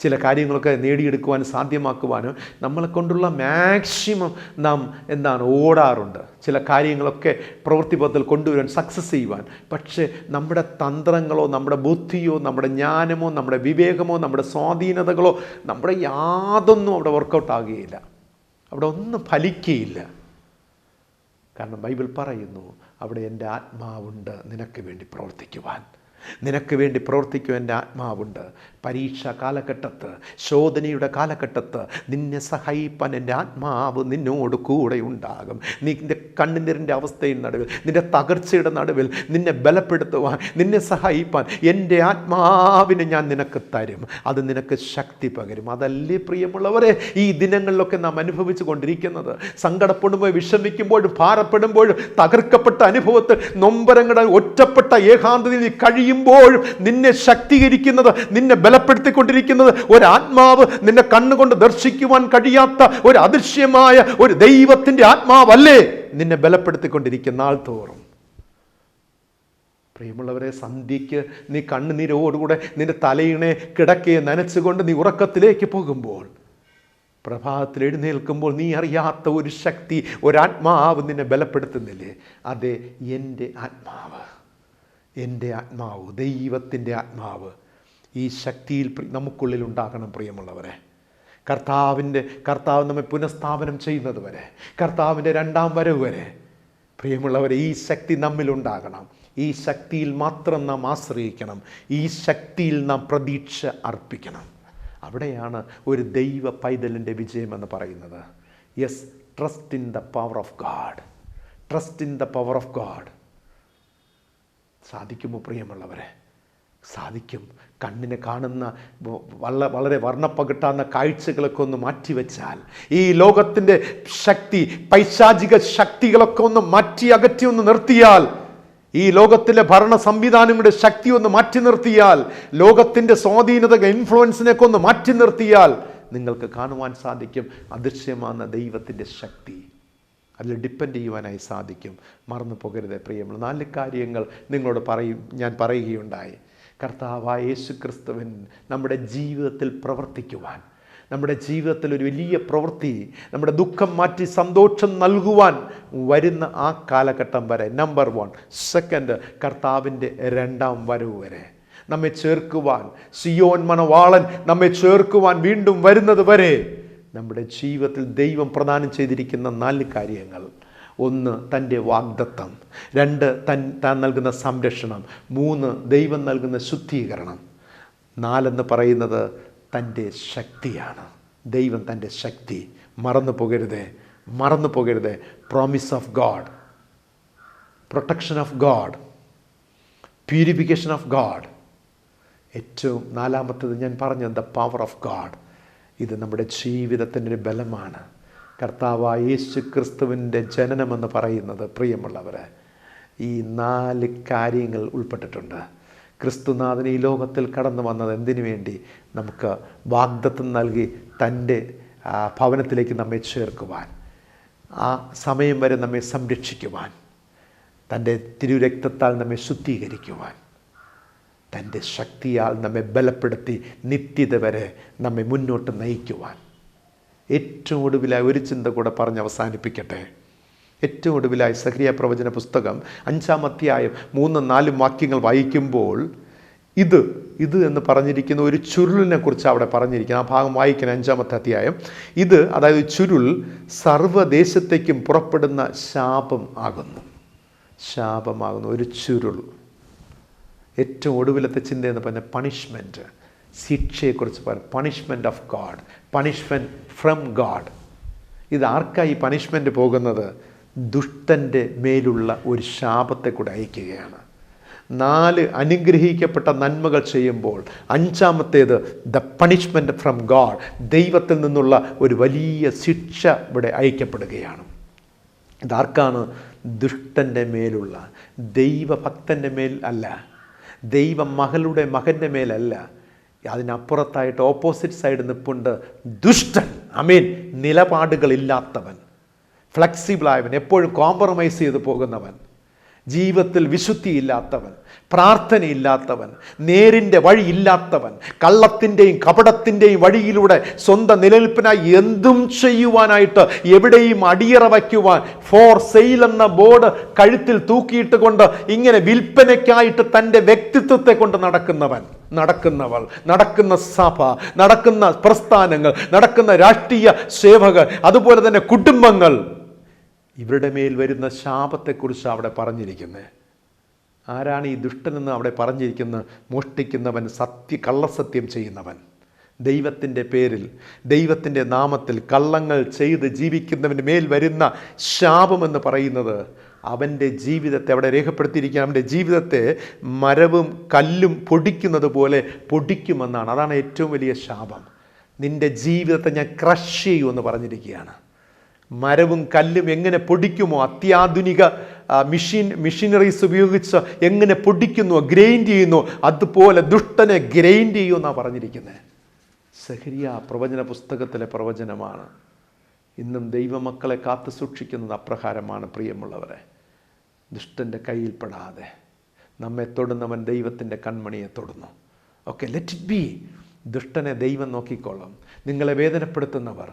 ചില കാര്യങ്ങളൊക്കെ നേടിയെടുക്കുവാനും സാധ്യമാക്കുവാനും നമ്മളെ കൊണ്ടുള്ള മാക്സിമം നാം ഓടാറുണ്ട്. ചില കാര്യങ്ങളൊക്കെ പ്രവൃത്തിപഥത്തിൽ കൊണ്ടുവരാൻ, സക്സസ് ചെയ്യുവാൻ. പക്ഷേ നമ്മുടെ തന്ത്രങ്ങളോ, നമ്മുടെ ബുദ്ധിയോ, നമ്മുടെ ജ്ഞാനമോ, നമ്മുടെ വിവേകമോ, നമ്മുടെ സ്വാധീനതകളോ, നമ്മുടെ യാതൊന്നും അവിടെ വർക്കൗട്ട് ആകുകയില്ല, അവിടെ ഒന്നും ഫലിക്കുകയില്ല. കാരണം ബൈബിൾ പറയുന്നു, അവിടെ എൻ്റെ ആത്മാവുണ്ട് നിനക്ക് വേണ്ടി പ്രവർത്തിക്കുവാൻ. നിനക്ക് വേണ്ടി പ്രവർത്തിക്കും എൻ്റെ ആത്മാവുണ്ട്. പരീക്ഷാ കാലഘട്ടത്ത്, ശോധനയുടെ കാലഘട്ടത്ത് നിന്നെ സഹായിപ്പാൻ എൻ്റെ ആത്മാവ് നിന്നോട് കൂടെ ഉണ്ടാകും. നിൻ്റെ കണ്ണുനീരിൻ്റെ അവസ്ഥയുടെ നടുവിൽ, നിൻ്റെ തകർച്ചയുടെ നടുവിൽ നിന്നെ ബലപ്പെടുത്തുവാൻ, നിന്നെ സഹായിപ്പാൻ എൻ്റെ ആത്മാവിനെ ഞാൻ നിനക്ക് തരും. അത് നിനക്ക് ശക്തി പകരും. അതല്ലേ പ്രിയമുള്ളവരെ ഈ ദിനങ്ങളിലൊക്കെ നാം അനുഭവിച്ചു കൊണ്ടിരിക്കുന്നത്? സങ്കടപ്പെടുമ്പോൾ, വിഷമിക്കുമ്പോഴും, ഭാരപ്പെടുമ്പോഴും, തകർക്കപ്പെട്ട അനുഭവത്തിൽ, നൊമ്പരങ്ങളുടെ ഒറ്റപ്പെട്ട ഏകാന്തതയിൽ കഴിയുമ്പോഴും നിന്നെ ശക്തീകരിക്കുന്നത്, നിന്നെ ബലപ്പെടുത്തിക്കൊണ്ടിരിക്കുന്നത് ഒരാത്മാവ്, നിന്നെ കണ്ണുകൊണ്ട് ദർശിക്കുവാൻ കഴിയാത്ത ഒരു അദൃശ്യമായ ഒരു ദൈവത്തിൻ്റെ ആത്മാവല്ലേ നിന്നെ ബലപ്പെടുത്തിക്കൊണ്ടിരിക്കുന്ന ആൾ തോറും. പ്രിയമുള്ളവരെ, സന്ധ്യയ്ക്ക് നീ കണ്ണുനീരോടുകൂടെ നിന്റെ തലയിണെ കിടക്കയെ നനച്ചുകൊണ്ട് നീ ഉറക്കത്തിലേക്ക് പോകുമ്പോൾ, പ്രഭാതത്തിൽ എഴുന്നേൽക്കുമ്പോൾ നീ അറിയാത്ത ഒരു ശക്തി, ഒരാത്മാവ് നിന്നെ ബലപ്പെടുത്തുന്നില്ലേ? അതെ, എൻ്റെ ആത്മാവ്, എൻ്റെ ആത്മാവ്, ദൈവത്തിൻ്റെ ആത്മാവ്. ഈ ശക്തിയിൽ നമുക്കുള്ളിൽ ഉണ്ടാകണം പ്രിയമുള്ളവരെ. കർത്താവ് നമ്മെ പുനഃസ്ഥാപനം ചെയ്യുന്നത് വരെ, കർത്താവിൻ്റെ 2ാം വരവ് വരെ, പ്രിയമുള്ളവരെ, ഈ ശക്തി നമ്മിലുണ്ടാകണം. ഈ ശക്തിയിൽ മാത്രം നാം ആശ്രയിക്കണം. ഈ ശക്തിയിൽ നാം പ്രതീക്ഷ അർപ്പിക്കണം. അവിടെയാണ് ഒരു ദൈവ പൈതലിൻ്റെ വിജയമെന്ന് പറയുന്നത്. Yes, trust in the power of God. Trust in the power of God. സാധിക്കുമോ പ്രിയമുള്ളവരെ? സാധിക്കും. കണ്ണിന് കാണുന്ന വളരെ വർണ്ണപ്പകിട്ടാവുന്ന കാഴ്ചകളൊക്കെ ഒന്ന് മാറ്റിവെച്ചാൽ, ഈ ലോകത്തിൻ്റെ ശക്തി, പൈശാചിക ശക്തികളൊക്കെ ഒന്ന് മാറ്റി അകറ്റി ഒന്ന് നിർത്തിയാൽ, ഈ ലോകത്തിലെ ഭരണ സംവിധാനങ്ങളുടെ ശക്തി ഒന്ന് മാറ്റി നിർത്തിയാൽ, ലോകത്തിൻ്റെ സ്വാധീനത ഇൻഫ്ലുവൻസിനെയൊക്കെ ഒന്ന് മാറ്റി നിർത്തിയാൽ നിങ്ങൾക്ക് കാണുവാൻ സാധിക്കും അദൃശ്യമാകുന്ന ദൈവത്തിൻ്റെ ശക്തി. അതിൽ ഡിപ്പെൻഡ് ചെയ്യുവാനായി സാധിക്കും. മറന്നു പോകരുത് പ്രിയമുള്ള 4 കാര്യങ്ങൾ നിങ്ങളോട് ഞാൻ പറയുകയുണ്ടായി. കർത്താവായ യേശു ക്രിസ്തുവിൻ നമ്മുടെ ജീവിതത്തിൽ പ്രവർത്തിക്കുവാൻ, നമ്മുടെ ജീവിതത്തിൽ ഒരു വലിയ പ്രവൃത്തി, നമ്മുടെ ദുഃഖം മാറ്റി സന്തോഷം നൽകുവാൻ വരുന്ന ആ കാലഘട്ടം വരെ, നമ്പർ 1. സെക്കൻഡ്, കർത്താവിൻ്റെ 2ാം വരവ് വരെ നമ്മെ ചേർക്കുവാൻ, സിയോൻ മണവാളൻ നമ്മെ ചേർക്കുവാൻ വീണ്ടും വരുന്നത് വരെ നമ്മുടെ ജീവിതത്തിൽ ദൈവം പ്രദാനം ചെയ്തിരിക്കുന്ന 4 കാര്യങ്ങൾ. 1, തൻ്റെ വാഗ്ദത്തം. 2, താൻ നൽകുന്ന സംരക്ഷണം. 3, ദൈവം നൽകുന്ന ശുദ്ധീകരണം. 4 എന്ന് പറയുന്നത് തൻ്റെ ശക്തിയാണ്. ദൈവം തൻ്റെ ശക്തി. മറന്നു പോകരുത്. Promise of God, protection of God, purification of God. ഏറ്റവും 4ാമത്തേത് ഞാൻ പറഞ്ഞത് ദ പവർ ഓഫ് ഗോഡ്. ഇത് നമ്മുടെ ജീവിതത്തിൻ്റെ ഒരു ബലമാണ്. കർത്താവായ യേശു ക്രിസ്തുവിൻ്റെ ജനനമെന്ന് പറയുന്നത് പ്രിയമുള്ളവരെ ഈ 4 കാര്യങ്ങൾ ഉൾപ്പെട്ടിട്ടുണ്ട്. ക്രിസ്തുനാഥൻ ഈ ലോകത്തിൽ കടന്നു വന്നത് എന്തിനു വേണ്ടി? നമുക്ക് വാഗ്ദത്തം നൽകി തൻ്റെ ഭവനത്തിലേക്ക് നമ്മെ ചേർക്കുവാൻ, ആ സമയം വരെ നമ്മെ സംരക്ഷിക്കുവാൻ, തൻ്റെ തിരുരക്തത്താൽ നമ്മെ ശുദ്ധീകരിക്കുവാൻ, തൻ്റെ ശക്തിയാൽ നമ്മെ ബലപ്പെടുത്തി നിത്യത വരെ നമ്മെ മുന്നോട്ട് നയിക്കുവാൻ. ഏറ്റവും ഒടുവിലായി ഒരു ചിന്ത കൂടെ പറഞ്ഞ് അവസാനിപ്പിക്കട്ടെ. ഏറ്റവും ഒടുവിലായി സഖറിയ പ്രവചന പുസ്തകം 5-ാം അധ്യായം 3-4 വാക്യങ്ങൾ വായിക്കുമ്പോൾ ഇത് എന്ന് പറഞ്ഞിരിക്കുന്ന ഒരു ചുരുളിനെ കുറിച്ച് അവിടെ പറഞ്ഞിരിക്കുന്നത്. ആ ഭാഗം വായിക്കുന്ന 5-ാമത്തെ അധ്യായം. ഇത്, അതായത് ചുരുൾ സർവ്വദേശത്തേക്കും പുറപ്പെടുന്ന ശാപമാകുന്നു ഒരു ചുരുൾ. ഏറ്റവും ഒടുവിലത്തെ ചിന്ത എന്ന് പറഞ്ഞാൽ പണിഷ്മെൻറ്റ്, ശിക്ഷയെക്കുറിച്ച് പറയാം. Punishment of God, punishment from God. ഇത് ആർക്കായി പണിഷ്മെൻറ്റ് പോകുന്നത്? ദുഷ്ടൻ്റെ മേലുള്ള ഒരു ശാപത്തെ കൂടെ അയക്കുകയാണ്. 4 അനുഗ്രഹിക്കപ്പെട്ട നന്മകൾ ചെയ്യുമ്പോൾ 5ാമത്തേത് ദ പണിഷ്മെൻറ്റ് ഫ്രം ഗാഡ്, ദൈവത്തിൽ നിന്നുള്ള ഒരു വലിയ ശിക്ഷ ഇവിടെ അയക്കപ്പെടുകയാണ്. ഇതാർക്കാണ്? ദുഷ്ടൻ്റെ മേലുള്ള, ദൈവഭക്തൻ്റെ മേൽ അല്ല, ദൈവ മകൻ്റെ മേലല്ല. അതിനപ്പുറത്തായിട്ട് ഓപ്പോസിറ്റ് സൈഡ് നിൽപ്പുണ്ട് ദുഷ്ടൻ. നിലപാടുകളില്ലാത്തവൻ, ഫ്ലെക്സിബിളായവൻ, എപ്പോഴും കോംപ്രമൈസ് ചെയ്ത് പോകുന്നവൻ, ജീവിതത്തിൽ വിശുദ്ധിയില്ലാത്തവൻ, പ്രാർത്ഥനയില്ലാത്തവൻ, നേരിൻ്റെ വഴിയില്ലാത്തവൻ, കള്ളത്തിൻ്റെയും കപടത്തിൻ്റെയും വഴിയിലൂടെ സ്വന്തം നിലനിൽപ്പിനായി എന്തും ചെയ്യുവാനായിട്ട് എവിടെയും അടിയറ വയ്ക്കുവാൻ ഫോർ സെയിൽ എന്ന ബോർഡ് കഴുത്തിൽ തൂക്കിയിട്ട് കൊണ്ട് ഇങ്ങനെ വിൽപ്പനയ്ക്കായിട്ട് തൻ്റെ വ്യക്തിത്വത്തെ കൊണ്ട് നടക്കുന്നവൾ, നടക്കുന്ന സഭ, നടക്കുന്ന പ്രസ്ഥാനങ്ങൾ, നടക്കുന്ന രാഷ്ട്രീയ സേവകർ, അതുപോലെ തന്നെ കുടുംബങ്ങൾ, ഇവരുടെ മേൽ വരുന്ന ശാപത്തെക്കുറിച്ച് അവിടെ പറഞ്ഞിരിക്കുന്നത്. ആരാണ് ഈ ദുഷ്ടനെന്ന് അവിടെ പറഞ്ഞിരിക്കുന്നത്? മോഷ്ടിക്കുന്നവൻ, കള്ളസത്യം ചെയ്യുന്നവൻ, ദൈവത്തിൻ്റെ പേരിൽ, ദൈവത്തിൻ്റെ നാമത്തിൽ കള്ളങ്ങൾ ചെയ്ത് ജീവിക്കുന്നവന് മേൽ വരുന്ന ശാപമെന്ന് പറയുന്നത് അവൻ്റെ ജീവിതത്തെ അവിടെ രേഖപ്പെടുത്തിയിരിക്കുക. അവൻ്റെ ജീവിതത്തെ മരവും കല്ലും പൊടിക്കുന്നത് പോലെ പൊടിക്കുമെന്നാണ്. അതാണ് ഏറ്റവും വലിയ ശാപം. നിൻ്റെ ജീവിതത്തെ ഞാൻ ക്രഷ് ചെയ്യുമെന്ന് പറഞ്ഞിരിക്കുകയാണ്. മരവും കല്ലും എങ്ങനെ പൊടിക്കുമോ, അത്യാധുനിക മെഷീനറീസ് ഉപയോഗിച്ച് എങ്ങനെ പൊടിക്കുന്നുവോ, ഗ്രൈൻഡ് ചെയ്യുന്നു, അതുപോലെ ദുഷ്ടനെ ഗ്രൈൻഡ് ചെയ്യുമെന്നാണ് പറഞ്ഞിരിക്കുന്നത്. സഖറിയ പ്രവചന പുസ്തകത്തിലെ പ്രവചനമാണ്. ഇന്നും ദൈവമക്കളെ കാത്തു സൂക്ഷിക്കുന്നത് അപ്രകാരമാണ്. പ്രിയമുള്ളവരെ, ദുഷ്ടൻ്റെ കയ്യിൽപ്പെടാതെ നമ്മെ തൊടുന്നവൻ ദൈവത്തിൻ്റെ കൺമണിയെ തൊടുന്നു. Okay, let it be. ദുഷ്ടനെ ദൈവം നോക്കിക്കോളും. നിങ്ങളെ വേദനപ്പെടുത്തുന്നവർ,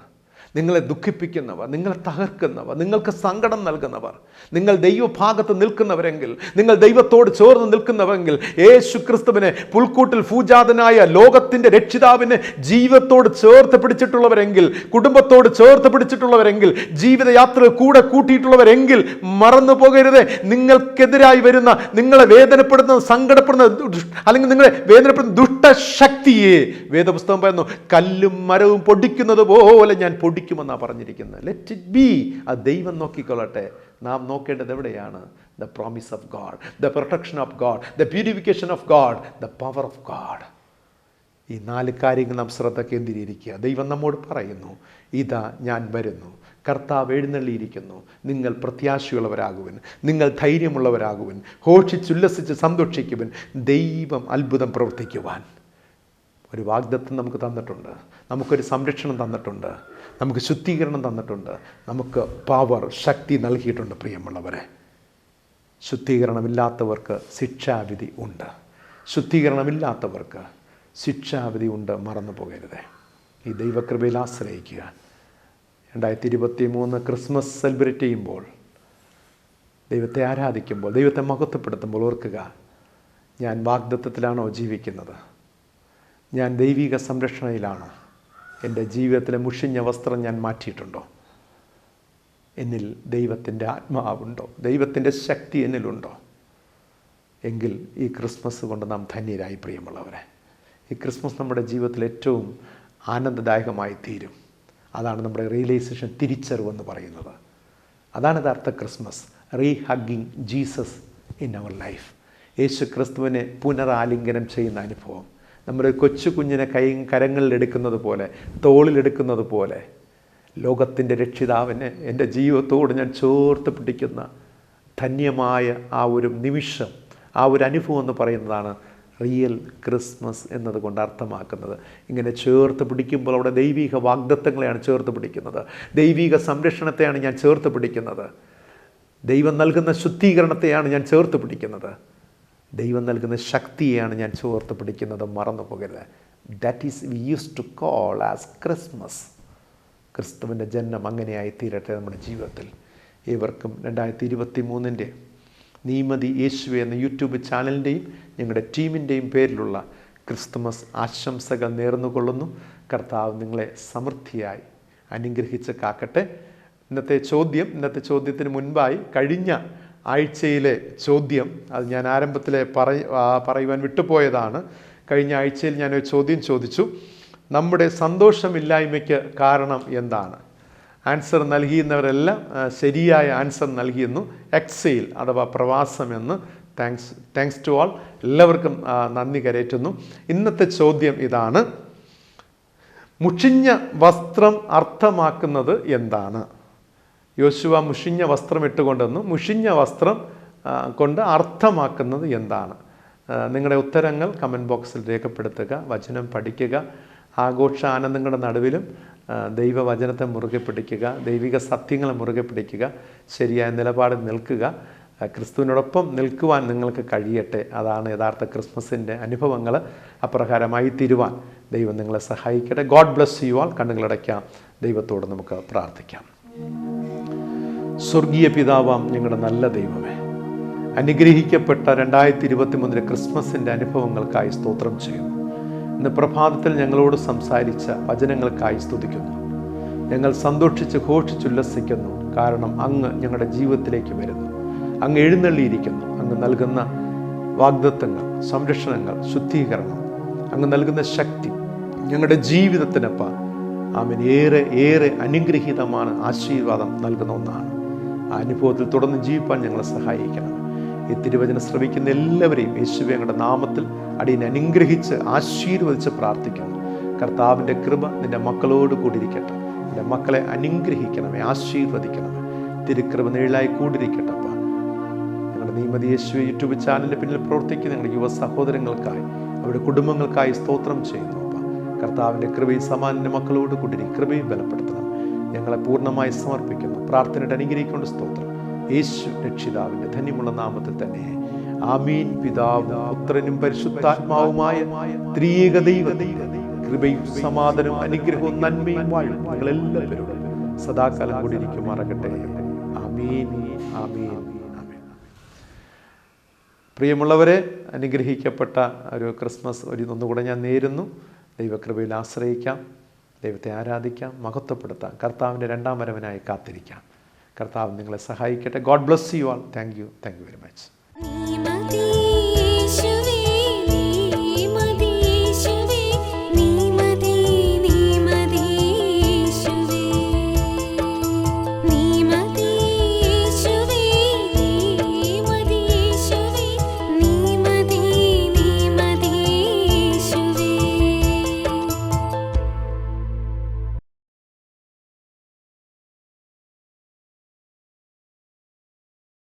നിങ്ങളെ ദുഃഖിപ്പിക്കുന്നവർ, നിങ്ങളെ തകർക്കുന്നവർ, നിങ്ങൾക്ക് സങ്കടം നൽകുന്നവർ, നിങ്ങൾ ദൈവഭാഗത്ത് നിൽക്കുന്നവരെങ്കിൽ, നിങ്ങൾ ദൈവത്തോട് ചേർന്ന് നിൽക്കുന്നവരെങ്കിൽ, യേശു ക്രിസ്തുവിനെ പുൽക്കൂട്ടിൽ ഭൂജാതനായ ലോകത്തിൻ്റെ രക്ഷിതാവിനെ ജീവിതത്തോട് ചേർത്ത് പിടിച്ചിട്ടുള്ളവരെങ്കിൽ, കുടുംബത്തോട് ചേർത്ത് പിടിച്ചിട്ടുള്ളവരെങ്കിൽ, ജീവിതയാത്ര കൂടെ കൂട്ടിയിട്ടുള്ളവരെങ്കിൽ മറന്നു പോകരുത്. നിങ്ങൾക്കെതിരായി വരുന്ന, നിങ്ങളെ വേദനപ്പെടുന്ന, സങ്കടപ്പെടുന്ന അല്ലെങ്കിൽ നിങ്ങളെ വേദനപ്പെടുന്ന ദുഷ്ടശക്തിയെ വേദപുസ്തകം പറയുന്നു, കല്ലും മരവും പൊടിക്കുന്നത് പോലെ ഞാൻ പൊടിക്കുമെന്നാണ് പറഞ്ഞിരിക്കുന്നത്. Let it B. ആ ദൈവം നോക്കിക്കൊള്ളട്ടെ. നാം നോക്കേണ്ടത് എവിടെയാണ്? the promise of God, the protection of God, the purification of God, the power of God. ഈ 4 കാര്യങ്ങൾ നാം ശ്രദ്ധ കേന്ദ്രീകരിക്കുക. ദൈവം നമ്മോട് പറയുന്നു, ഇതാ ഞാൻ വരുന്നു, കർത്താവ് എഴുന്നള്ളിയിരിക്കുന്നു, നിങ്ങൾ പ്രത്യാശയുള്ളവരാകുവൻ, നിങ്ങൾ ധൈര്യമുള്ളവരാകുവൻ, ഘോഷിച്ചുല്ലസിച്ച് സന്തോഷിക്കുവൻ, ദൈവം അത്ഭുതം പ്രവർത്തിക്കുവാൻ. ഒരു വാഗ്ദത്തം നമുക്ക് തന്നിട്ടുണ്ട്, നമുക്കൊരു സംരക്ഷണം തന്നിട്ടുണ്ട്, നമുക്ക് ശുദ്ധീകരണം തന്നിട്ടുണ്ട്, നമുക്ക് പവർ, ശക്തി നൽകിയിട്ടുണ്ട്. പ്രിയമുള്ളവരെ, ശുദ്ധീകരണമില്ലാത്തവർക്ക് ശിക്ഷാവിധി ഉണ്ട്. ശുദ്ധീകരണമില്ലാത്തവർക്ക് ശിക്ഷാവിധി ഉണ്ട്, മറന്നു പോകരുത്. ഈ ദൈവകൃപയിൽ ആശ്രയിക്കുക. 2023 ക്രിസ്മസ് സെലിബ്രേറ്റ് ചെയ്യുമ്പോൾ, ദൈവത്തെ ആരാധിക്കുമ്പോൾ, ദൈവത്തെ മഹത്വപ്പെടുത്തുമ്പോൾ ഓർക്കുക, ഞാൻ വാഗ്ദത്തത്തിലാണോ ജീവിക്കുന്നത്? ഞാൻ ദൈവിക സംരക്ഷണയിലാണ്? എൻ്റെ ജീവിതത്തിലെ മുഷിഞ്ഞ വസ്ത്രം ഞാൻ മാറ്റിയിട്ടുണ്ടോ? എന്നിൽ ദൈവത്തിൻ്റെ ആത്മാവുണ്ടോ? ദൈവത്തിൻ്റെ ശക്തി എന്നിലുണ്ടോ? എങ്കിൽ ഈ ക്രിസ്മസ് കൊണ്ട് നാം ധന്യരായി. പ്രിയമുള്ളവരെ, ഈ ക്രിസ്മസ് നമ്മുടെ ജീവിതത്തിൽ ഏറ്റവും ആനന്ദദായകമായി തീരും. അതാണ് നമ്മുടെ റിയലൈസേഷൻ, തിരിച്ചറിവെന്ന് പറയുന്നത്. അതാണ് യഥാർത്ഥ Christmas. Rehugging Jesus in our life. യേശു ക്രിസ്തുവിനെ പുനരാലിംഗനം ചെയ്യുന്ന അനുഭവം. നമ്മുടെ കൊച്ചു കുഞ്ഞിനെ കരങ്ങളിലെടുക്കുന്നത് പോലെ, തോളിലെടുക്കുന്നത് പോലെ, ലോകത്തിൻ്റെ രക്ഷിതാവിനെ എൻ്റെ ജീവിതത്തോട് ഞാൻ ചേർത്ത് പിടിക്കുന്ന ധന്യമായ ആ ഒരു നിമിഷം, ആ ഒരു അനുഭവം എന്ന് പറയുന്നതാണ് റിയൽ ക്രിസ്മസ് എന്നതുകൊണ്ട് അർത്ഥമാക്കുന്നത്. ഇങ്ങനെ ചേർത്ത് പിടിക്കുമ്പോൾ അവിടെ ദൈവിക വാഗ്ദത്തങ്ങളെയാണ് ചേർത്ത് പിടിക്കുന്നത്, ദൈവിക സംരക്ഷണത്തെയാണ് ഞാൻ ചേർത്ത് പിടിക്കുന്നത്, ദൈവം നൽകുന്ന ശുദ്ധീകരണത്തെയാണ് ഞാൻ ചേർത്ത് പിടിക്കുന്നത്, ദൈവം നൽകുന്ന ശക്തിയെയാണ് ഞാൻ ചേർത്ത് പിടിക്കുന്നത്. മറന്നു പോകരുത്. That is we use to call as Christmas. ക്രിസ്തുവിൻ്റെ ജന്മം അങ്ങനെയായി തീരട്ടെ നമ്മുടെ ജീവിതത്തിൽ. ഏവർക്കും 2023 നീമതി യേശുവെ എന്ന യൂട്യൂബ് ചാനലിൻ്റെയും ഞങ്ങളുടെ ടീമിൻ്റെയും പേരിലുള്ള ക്രിസ്തുമസ് ആശംസകൾ നേർന്നുകൊള്ളുന്നു. കർത്താവ് നിങ്ങളെ സമൃദ്ധിയായി അനുഗ്രഹിച്ച് കാക്കട്ടെ. ഇന്നത്തെ ചോദ്യത്തിന് മുൻപായി കഴിഞ്ഞ ആഴ്ചയിലെ ചോദ്യം, അത് ഞാൻ ആരംഭത്തിൽ പറയുവാൻ വിട്ടുപോയതാണ്. കഴിഞ്ഞ ആഴ്ചയിൽ ഞാനൊരു ചോദ്യം ചോദിച്ചു, നമ്മുടെ സന്തോഷമില്ലായ്മയ്ക്ക് കാരണം എന്താണ്? ആൻസർ നൽകിയെന്നവരെല്ലാം ശരിയായ ആൻസർ നൽകിയെന്നു. എക്സെയിൽ അഥവാ പ്രവാസമെന്ന്. താങ്ക്സ് ടു ആൾ. എല്ലാവർക്കും നന്ദി കരേറ്റുന്നു. ഇന്നത്തെ ചോദ്യം ഇതാണ്, മുഷിഞ്ഞ വസ്ത്രം അർത്ഥമാക്കുന്നത് എന്താണ്? യോശുവ മുഷിഞ്ഞ വസ്ത്രം ഇട്ടുകൊണ്ടെന്നു. മുഷിഞ്ഞ വസ്ത്രം കൊണ്ട് അർത്ഥമാക്കുന്നത് എന്താണ്? നിങ്ങളുടെ ഉത്തരങ്ങൾ കമൻറ്റ് ബോക്സിൽ രേഖപ്പെടുത്തുക. വചനം പഠിക്കുക. ആഘോഷാനന്ദങ്ങളുടെ നടുവിലും ദൈവവചനത്തെ മുറുകെ പിടിക്കുക, ദൈവിക സത്യങ്ങളെ മുറുകെ പിടിക്കുക, ശരിയായ നിലപാടിൽ നിൽക്കുക. ക്രിസ്തുവിനോടൊപ്പം നിൽക്കുവാൻ നിങ്ങൾക്ക് കഴിയട്ടെ. അതാണ് യഥാർത്ഥ ക്രിസ്മസിൻ്റെ അനുഭവങ്ങൾ. അപ്രകാരമായി തീരുവാൻ ദൈവം നിങ്ങളെ സഹായിക്കട്ടെ. God bless you all. കണ്ണുകളടയ്ക്കാം. ദൈവത്തോട് നമുക്ക് പ്രാർത്ഥിക്കാം. സ്വർഗീയ പിതാവാം ഞങ്ങളുടെ നല്ല ദൈവമേ, അനുഗ്രഹിക്കപ്പെട്ട 2023 ക്രിസ്മസിൻ്റെ അനുഭവങ്ങൾക്കായി സ്തോത്രം ചെയ്യുന്നു. ഇന്ന് പ്രഭാതത്തിൽ ഞങ്ങളോട് സംസാരിച്ച വചനങ്ങൾക്കായി സ്തുതിക്കുന്നു. ഞങ്ങൾ സന്തോഷിച്ച് ഘോഷിച്ചുല്ലസിക്കുന്നു. കാരണം അങ്ങ് ഞങ്ങളുടെ ജീവിതത്തിലേക്ക് വരുന്നു, അങ്ങ് എഴുന്നള്ളിയിരിക്കുന്നു. അങ്ങ് നൽകുന്ന വാഗ്ദത്തങ്ങൾ, സംരക്ഷണങ്ങൾ, ശുദ്ധീകരണം, അങ്ങ് നൽകുന്ന ശക്തി ഞങ്ങളുടെ ജീവിതത്തിനപ്പ ആമേൻ ഏറെ അനുഗ്രഹീതമാണ്, ആശീർവാദം നൽകുന്ന ഒന്നാണ്. ആ അനുഭവത്തിൽ തുടർന്ന് ജീവിപ്പാൻ ഞങ്ങളെ സഹായിക്കണം. ഈ തിരുവചനം ശ്രവിക്കുന്ന എല്ലാവരെയും യേശുവേ ഞങ്ങളുടെ നാമത്തിൽ അടിയനെ അനുഗ്രഹിച്ച് ആശീർവദിച്ച് പ്രാർത്ഥിക്കുന്നു. കർത്താവിൻ്റെ കൃപ നിൻ്റെ മക്കളോട് കൂടിയിരിക്കട്ടെ. നിൻ്റെ മക്കളെ അനുഗ്രഹിക്കണമേ, ആശീർവദിക്കണമേ. തിരുക്കൃപ നിഴലായി കൂടിയിരിക്കട്ടപ്പ. ഞങ്ങളുടെ നീമതി യേശുവേ യൂട്യൂബ് ചാനലിൻ്റെ പിന്നിൽ പ്രവർത്തിക്കുന്ന ഞങ്ങളുടെ യുവ സഹോദരങ്ങൾക്കായി, അവരുടെ കുടുംബങ്ങൾക്കായി സ്തോത്രം ചെയ്യുന്നു. കർത്താവിൻ്റെ കൃപയും സമാനിൻ്റെ മക്കളോട് കൂടി കൃപയും ബലപ്പെടുത്തണം. ഞങ്ങളെ പൂർണ്ണമായി സമർപ്പിക്കുന്നു. പ്രാർത്ഥനയുടെ അനുഗ്രഹിക്കൊണ്ട് സ്തോത്രം. യേശു രക്ഷിതാവിൻ്റെ ധന്യമുള്ള നാമത്തിൽ തന്നെ ആമീൻ. പിതാവും പുത്രനും പരിശുദ്ധാത്മാവുമായ ത്രിയേക ദൈവത്തിന്റെ കൃപയും സമാധാനവും അനുഗ്രഹവും നന്മയും വാഴും നിങ്ങളെല്ലാവരും സദാകാലം കൂടി ഇരിക്കുമാറാകട്ടെ. ആമീൻ, ആമീൻ, ആമീൻ. പ്രിയമുള്ളവരെ, അനുഗ്രഹിക്കപ്പെട്ട ഒരു ക്രിസ്മസ് ഒന്നുകൂടെ ഞാൻ നേരുന്നു. ദൈവകൃപയിൽ ആശ്രയിക്കാം, ദൈവത്തെ ആരാധിക്കാം, മഹത്വപ്പെടുത്താം, കർത്താവിൻ്റെ 2ാം വരവിനായി കാത്തിരിക്കാം. കർത്താവ് നിങ്ങളെ സഹായിക്കട്ടെ. God bless you all. Thank you very much.